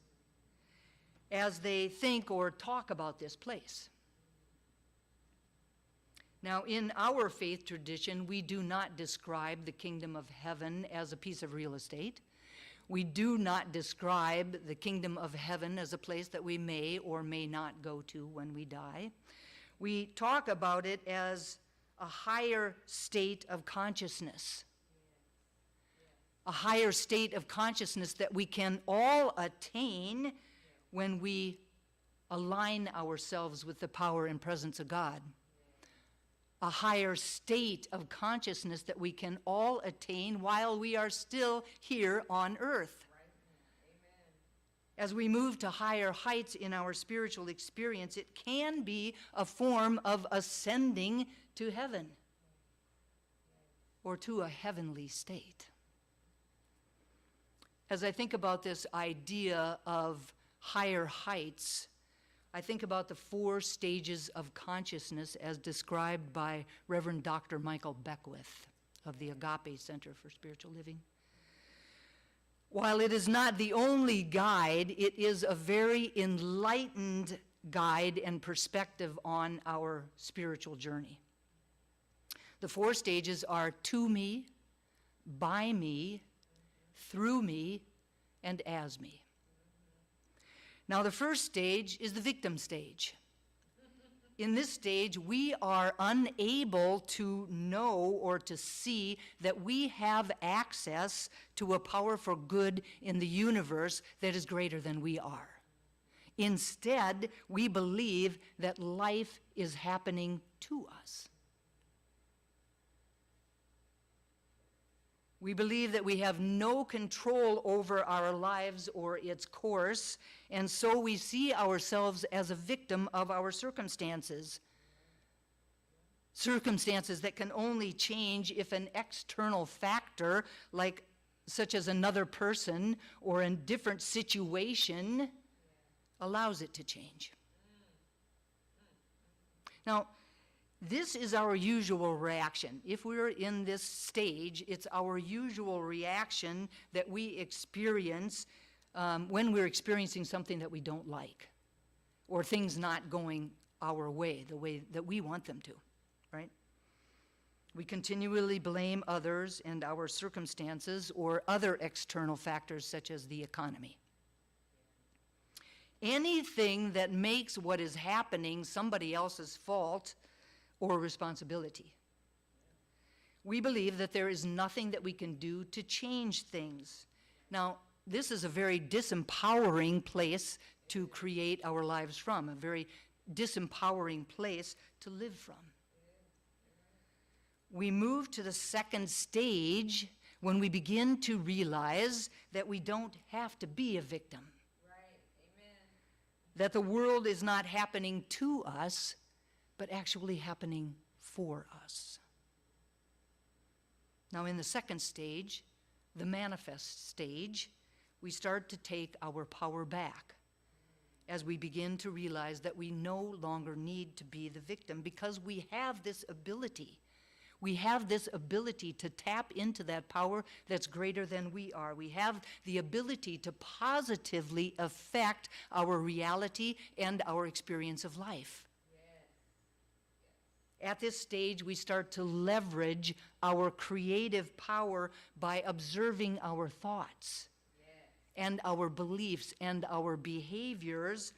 as they think or talk about this place. Now, in our faith tradition, we do not describe the kingdom of heaven as a piece of real estate. We do not describe the kingdom of heaven as a place that we may or may not go to when we die. We talk about it as a higher state of consciousness. A higher state of consciousness that we can all attain when we align ourselves with the power and presence of God. A higher state of consciousness that we can all attain while we are still here on earth. As we move to higher heights in our spiritual experience, it can be a form of ascending to heaven or to a heavenly state. As I think about this idea of higher heights, I think about the 4 stages of consciousness as described by Reverend Dr. Michael Beckwith of the Agape Center for Spiritual Living. While it is not the only guide, it is a very enlightened guide and perspective on our spiritual journey. The 4 stages are to me, by me, through me, and as me. Now, the first stage is the victim stage. In this stage, we are unable to know or to see that we have access to a power for good in the universe that is greater than we are. Instead, we believe that life is happening to us. We believe that we have no control over our lives or its course, and so we see ourselves as a victim of our circumstances. Circumstances that can only change if an external factor, such as another person or a different situation, allows it to change. Now, this is our usual reaction. If we're in this stage, it's our usual reaction that we experience when we're experiencing something that we don't like, or things not going our way, the way that we want them to, right? We continually blame others and our circumstances or other external factors such as the economy. Anything that makes what is happening somebody else's fault or responsibility. We believe that there is nothing that we can do to change things. Now, this is a very disempowering place to create our lives from, a very disempowering place to live from. We move to the second stage when we begin to realize that we don't have to be a victim. That the world is not happening to us, but actually happening for us. Now, in the second stage, the manifest stage, we start to take our power back as we begin to realize that we no longer need to be the victim because we have this ability. We have this ability to tap into that power that's greater than we are. We have the ability to positively affect our reality and our experience of life. At this stage, we start to leverage our creative power by observing our thoughts and our beliefs and our behaviors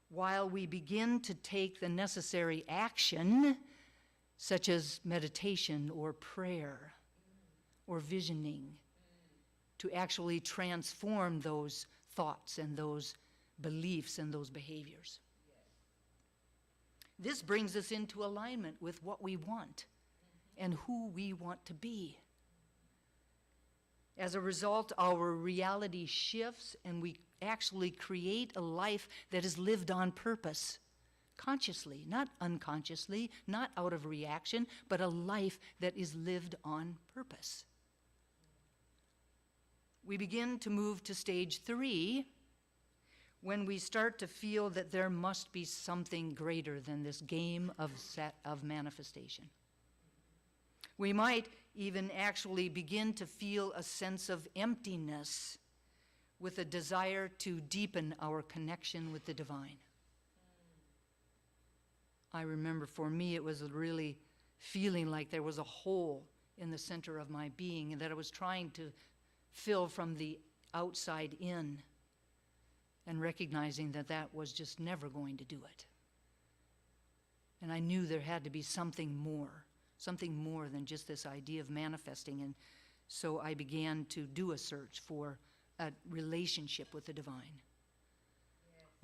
while we begin to take the necessary action, such as meditation or prayer or visioning, to actually transform those thoughts and those beliefs and those behaviors. This brings us into alignment with what we want and who we want to be. As a result, our reality shifts and we actually create a life that is lived on purpose, consciously, not unconsciously, not out of reaction, but a life that is lived on purpose. We begin to move to stage 3, when we start to feel that there must be something greater than this game of manifestation. We might even actually begin to feel a sense of emptiness with a desire to deepen our connection with the divine. I remember for me it was really feeling like there was a hole in the center of my being and that I was trying to fill from the outside in, and recognizing that that was just never going to do it. And I knew there had to be something more than just this idea of manifesting. And so I began to do a search for a relationship with the divine.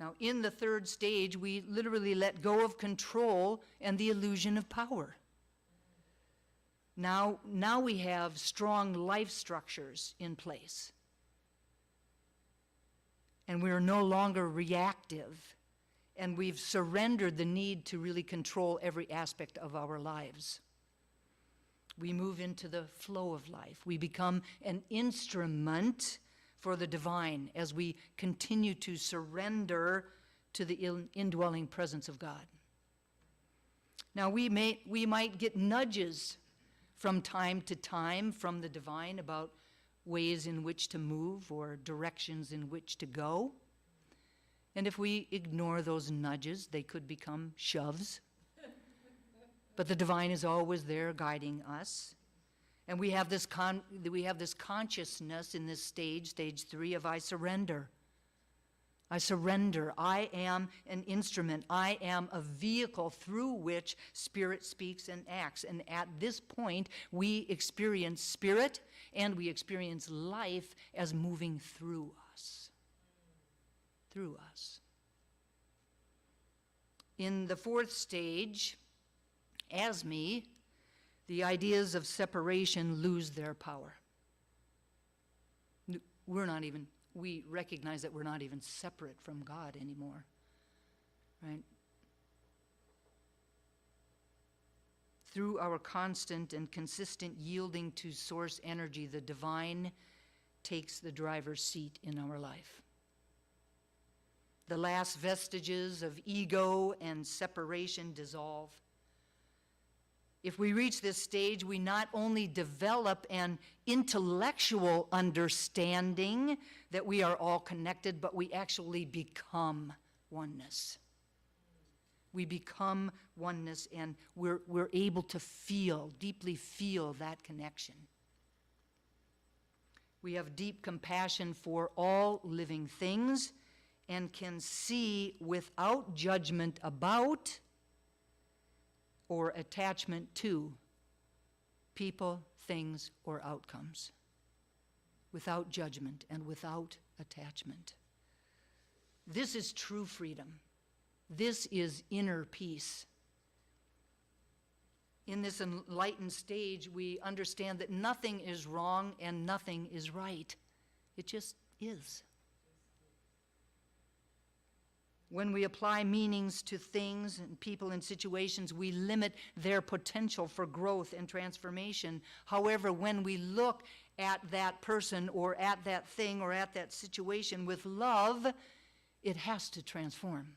Now, in the third stage, we literally let go of control and the illusion of power. Now we have strong life structures in place. And we are no longer reactive. And we've surrendered the need to really control every aspect of our lives. We move into the flow of life. We become an instrument for the divine as we continue to surrender to the indwelling presence of God. Now, we might get nudges from time to time from the divine about ways in which to move or directions in which to go. And if we ignore those nudges, they could become shoves. But the divine is always there guiding us. And we have this consciousness in this stage 3, of I surrender. I surrender. I am an instrument. I am a vehicle through which Spirit speaks and acts. And at this point, we experience Spirit and we experience life as moving through us. Through us. In the fourth stage, as me, the ideas of separation lose their power. We recognize that we're not even separate from God anymore, right? Through our constant and consistent yielding to source energy, the divine takes the driver's seat in our life. The last vestiges of ego and separation dissolve. If we reach this stage, we not only develop an intellectual understanding that we are all connected, but we actually become oneness. We become oneness, and we're able to deeply feel that connection. We have deep compassion for all living things and can see without judgment about or attachment to people, things, or outcomes. Without judgment and without attachment. This is true freedom. This is inner peace. In this enlightened stage, we understand that nothing is wrong and nothing is right. It just is. When we apply meanings to things and people and situations, we limit their potential for growth and transformation. However, when we look at that person or at that thing or at that situation with love, it has to transform.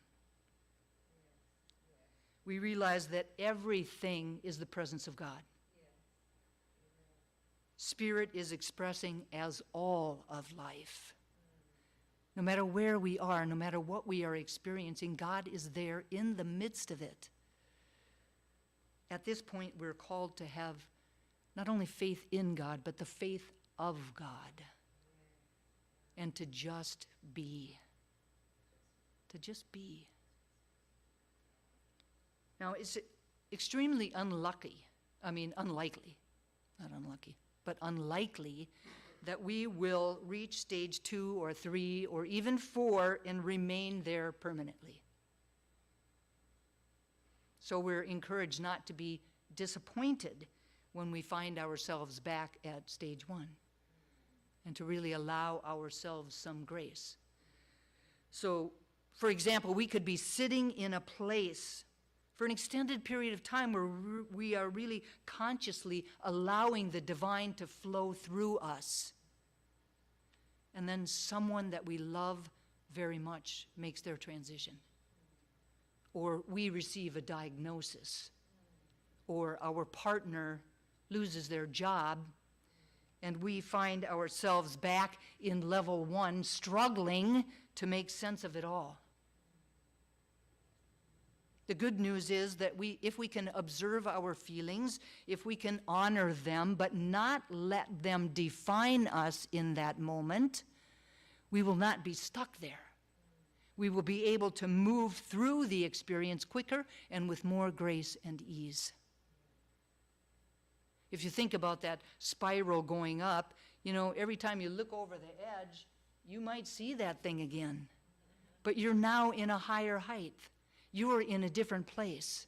We realize that everything is the presence of God. Spirit is expressing as all of life. No matter where we are, no matter what we are experiencing, God is there in the midst of it. At this point, we're called to have not only faith in God, but the faith of God. And to just be. To just be. Now, it's extremely unlikely, not unlucky, but unlikely that we will reach stage 2 or 3 or even 4 and remain there permanently. So we're encouraged not to be disappointed when we find ourselves back at stage 1 and to really allow ourselves some grace. So, for example, we could be sitting in a place for an extended period of time where we are really consciously allowing the divine to flow through us. And then someone that we love very much makes their transition. Or we receive a diagnosis. Or our partner loses their job, and we find ourselves back in level 1, struggling to make sense of it all. The good news is that if we can observe our feelings, if we can honor them, but not let them define us in that moment, we will not be stuck there. We will be able to move through the experience quicker and with more grace and ease. If you think about that spiral going up, every time you look over the edge, you might see that thing again. but you're now in a higher height. You're in a different place.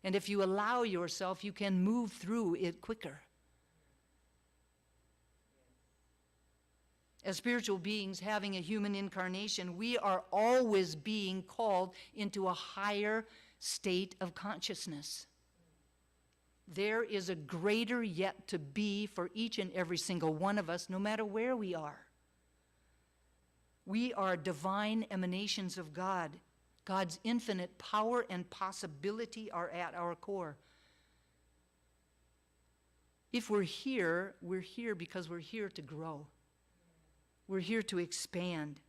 And if you allow yourself, you can move through it quicker. As spiritual beings having a human incarnation, we are always being called into a higher state of consciousness. There is a greater yet to be for each and every single one of us, no matter where we are. We are divine emanations of God. God's infinite power and possibility are at our core. If we're here because we're here to grow. We're here to expand.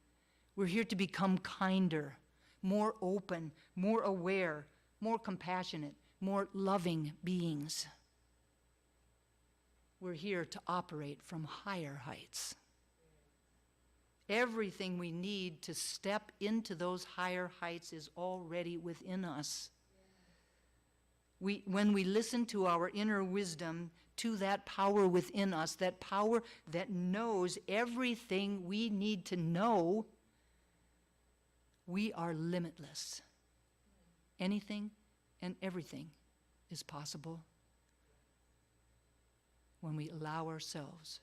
We're here to become kinder, more open, more aware, more compassionate, more loving beings. We're here to operate from higher heights. Everything we need to step into those higher heights is already within us. When we listen to our inner wisdom, to that power within us, that power that knows everything we need to know, we are limitless. Anything and everything is possible when we allow ourselves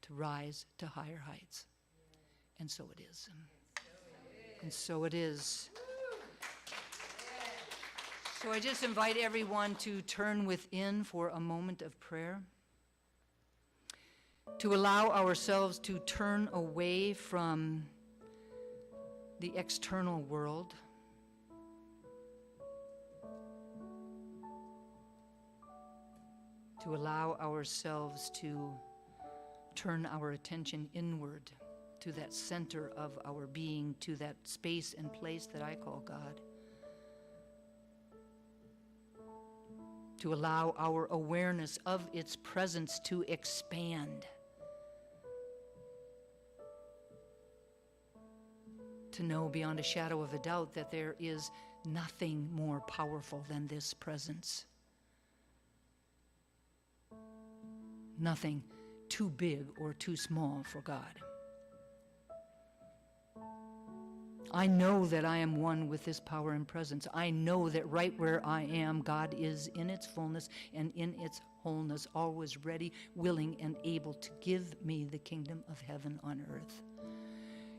to rise to higher heights. And so it is. And so it is. So I just invite everyone to turn within for a moment of prayer, to allow ourselves to turn away from the external world, to allow ourselves to turn our attention inward to that center of our being, to that space and place that I call God. To allow our awareness of its presence to expand. To know beyond a shadow of a doubt that there is nothing more powerful than this presence. Nothing too big or too small for God. I know that I am one with this power and presence. I know that right where I am, God is in its fullness and in its wholeness, always ready, willing, and able to give me the kingdom of heaven on earth.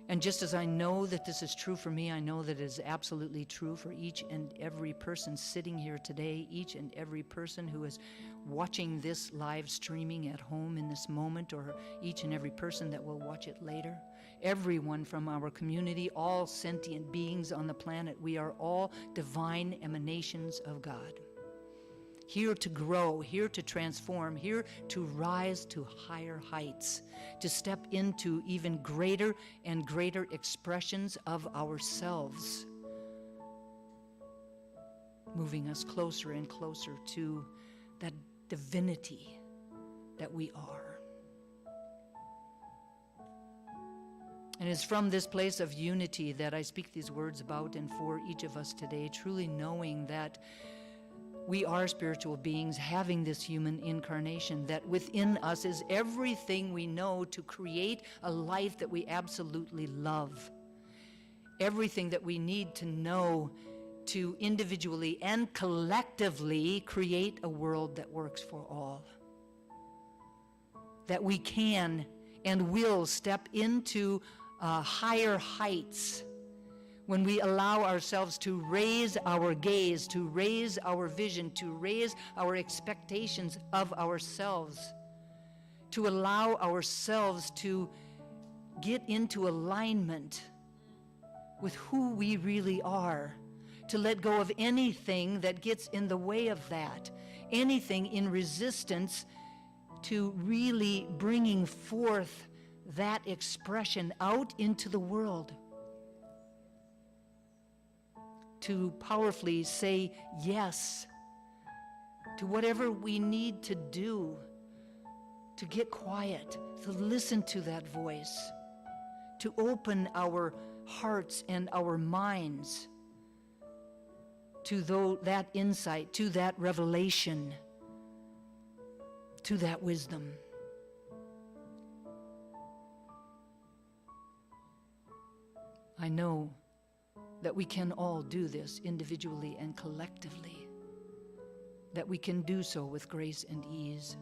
And just as I know that this is true for me, I know that it is absolutely true for each and every person sitting here today, each and every person who is watching this live streaming at home in this moment, or each and every person that will watch it later. Everyone from our community, all sentient beings on the planet, we are all divine emanations of God. Here to grow, here to transform, here to rise to higher heights, to step into even greater and greater expressions of ourselves, moving us closer and closer to that divinity that we are. And it's from this place of unity that I speak these words about and for each of us today, truly knowing that we are spiritual beings having this human incarnation, that within us is everything we know to create a life that we absolutely love. Everything that we need to know to individually and collectively create a world that works for all. That we can and will step into higher heights when we allow ourselves to raise our gaze, to raise our vision, to raise our expectations of ourselves, to allow ourselves to get into alignment with who we really are, to let go of anything that gets in the way of that, anything in resistance to really bringing forth that expression out into the world. To powerfully say yes to whatever we need to do, to get quiet, to listen to that voice, to open our hearts and our minds to that insight, to that revelation, to that wisdom. I know that we can all do this individually and collectively, that we can do so with grace and ease,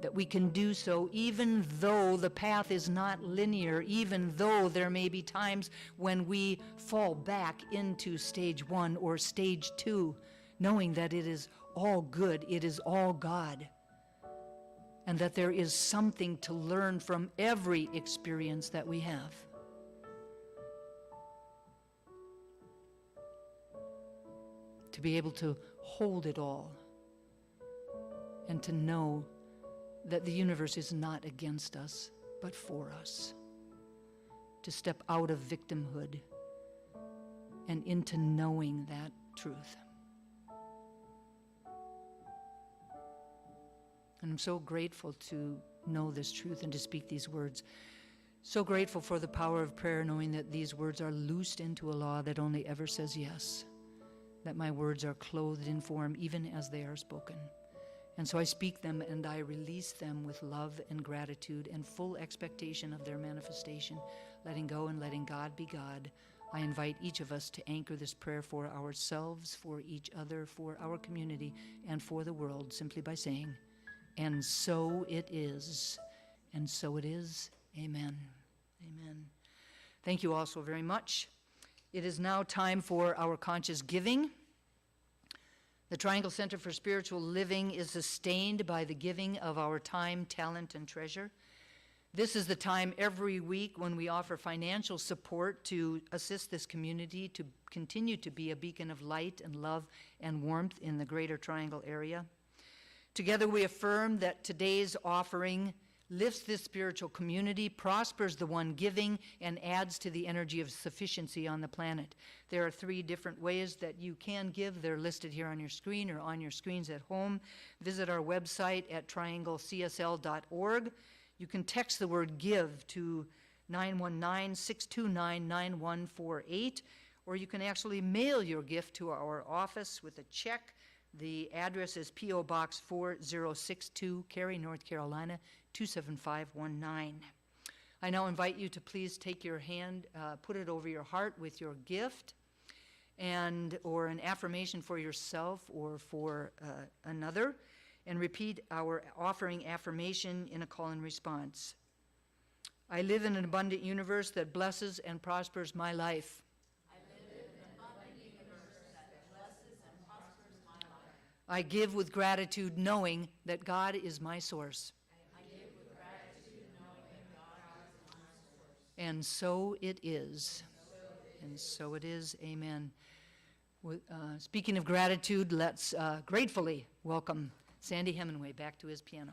that we can do so even though the path is not linear, even though there may be times when we fall back into stage 1 or stage 2, knowing that it is all good, it is all God, and that there is something to learn from every experience that we have. To be able to hold it all and to know that the universe is not against us, but for us. To step out of victimhood and into knowing that truth. And I'm so grateful to know this truth and to speak these words. So grateful for the power of prayer, knowing that these words are loosed into a law that only ever says yes, that my words are clothed in form even as they are spoken. And so I speak them and I release them with love and gratitude and full expectation of their manifestation, letting go and letting God be God. I invite each of us to anchor this prayer for ourselves, for each other, for our community, and for the world, simply by saying, and so it is, and so it is. Amen. Amen. Thank you all so very much. It is now time for our conscious giving. The Triangle Center for Spiritual Living is sustained by the giving of our time, talent, and treasure. This is the time every week when we offer financial support to assist this community to continue to be a beacon of light and love and warmth in the Greater Triangle area. Together we affirm that today's offering lifts this spiritual community, prospers the one giving, and adds to the energy of sufficiency on the planet. There are 3 different ways that you can give. They're listed here on your screen or on your screens at home. Visit our website at trianglecsl.org. You can text the word GIVE to 919-629-9148, or you can actually mail your gift to our office with a check. The address is PO Box 4062, Cary, North Carolina, 27519. I now invite you to please take your hand, put it over your heart with your gift, or an affirmation for yourself or for another, and repeat our offering affirmation in a call and response. I live in an abundant universe that blesses and prospers my life. I give with gratitude, knowing that God is my source. And so it is. And so it is. Amen. Speaking of gratitude, let's gratefully welcome Sandy Hemingway back to his piano.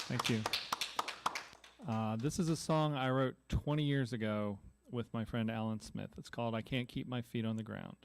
Thank you. This is a song I wrote 20 years ago with my friend Alan Smith. It's called I Can't Keep My Feet on the Ground.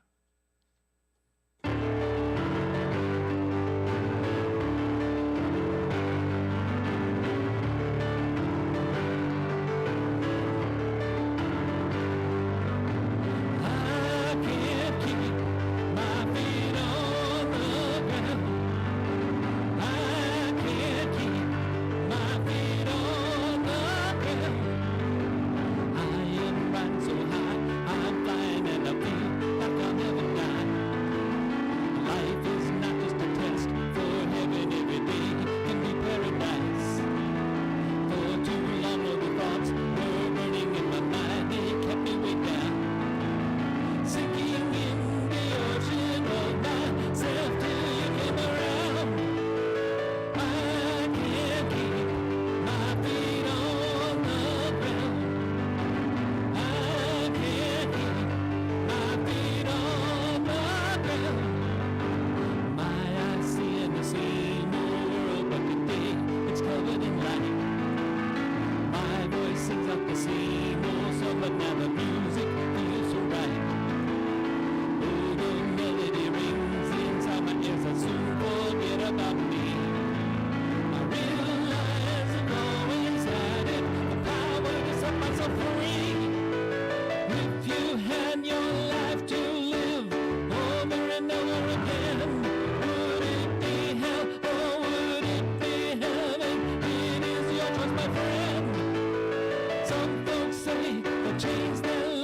Some folks say the chains that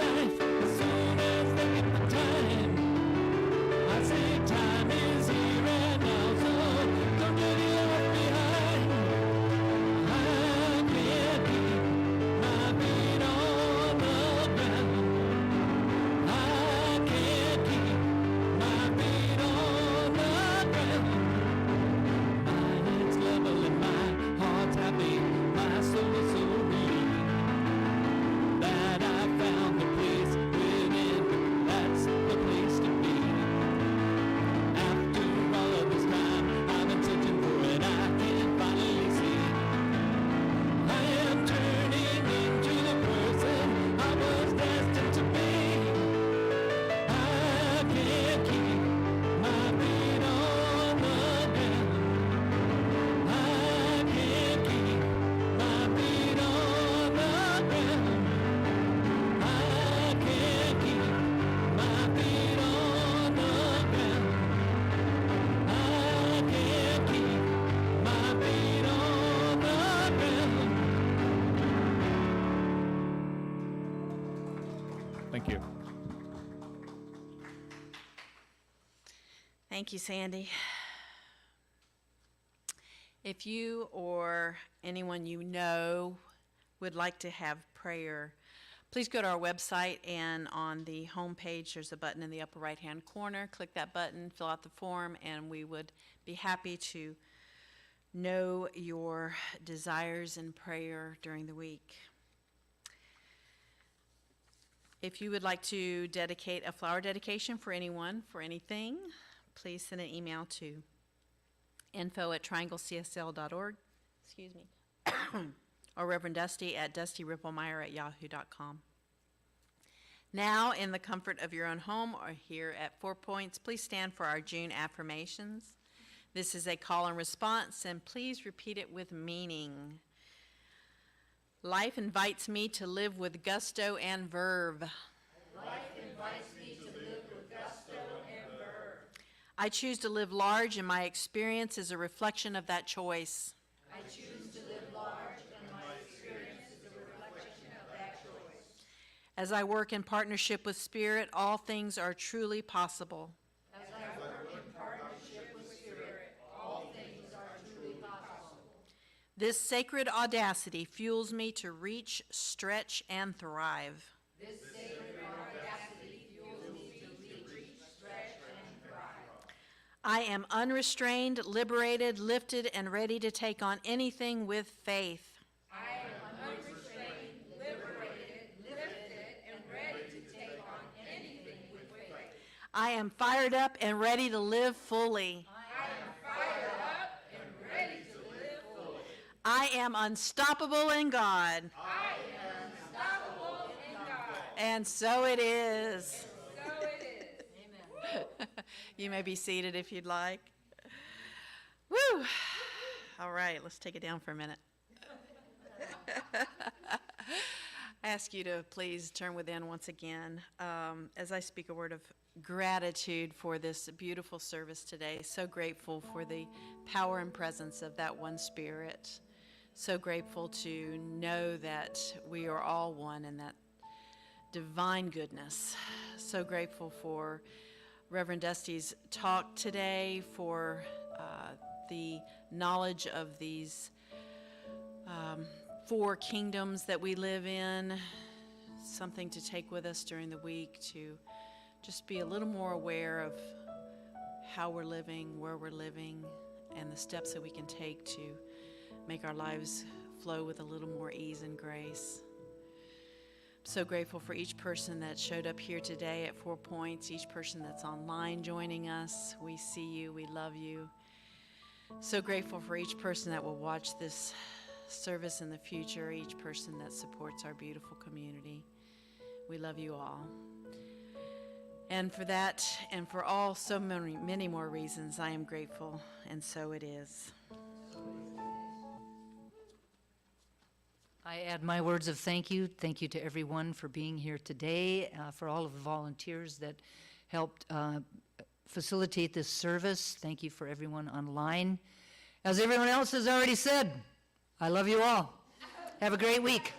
Thank you. Thank you, Sandy. If you or anyone you know would like to have prayer, please go to our website, and on the home page there's a button in the upper right-hand corner. Click that button, fill out the form, and we would be happy to know your desires in prayer during the week. If you would like to dedicate a flower dedication for anyone, for anything, please send an email to info@trianglecsl.org, excuse me, or Reverend Dusty at dustyrippelmeyer@yahoo.com. Now, in the comfort of your own home or here at 4 Points, please stand for our June affirmations. This is a call and response, and please repeat it with meaning. Life invites me to live with gusto and verve. Life invites me to live with gusto and verve. I choose to live large, and my experience is a reflection of that choice. I choose to live large, and my experience is a reflection of that choice. As I work in partnership with Spirit, all things are truly possible. As I work in partnership with Spirit, all things are truly possible. This sacred audacity fuels me to reach, stretch, and thrive. This sacred audacity fuels me to reach, stretch, and thrive. I am unrestrained, liberated, lifted, and ready to take on anything with faith. I am unrestrained, liberated, lifted, and ready to take on anything with faith. I am fired up and ready to live fully. I am fired up and ready to live fully. I am unstoppable in God. I am unstoppable in God. And so it is. So it is. You may be seated if you'd like. Woo! All right, let's take it down for a minute. I ask you to please turn within once again as I speak a word of gratitude for this beautiful service today. So grateful for the power and presence of that one Spirit. So grateful to know that we are all one in that divine goodness. So grateful for Reverend Dusty's talk today, for the knowledge of these 4 kingdoms that we live in, something to take with us during the week to just be a little more aware of how we're living, where we're living, and the steps that we can take to make our lives flow with a little more ease and grace. So grateful for each person that showed up here today at 4 Points, each person that's online joining us. We see you, we love you. So grateful for each person that will watch this service in the future, each person that supports our beautiful community. We love you all. And for that, and for all so many more reasons, I am grateful, and so it is. I add my words of thank you. Thank you to everyone for being here today, for all of the volunteers that helped facilitate this service. Thank you for everyone online. As everyone else has already said, I love you all. Have a great week.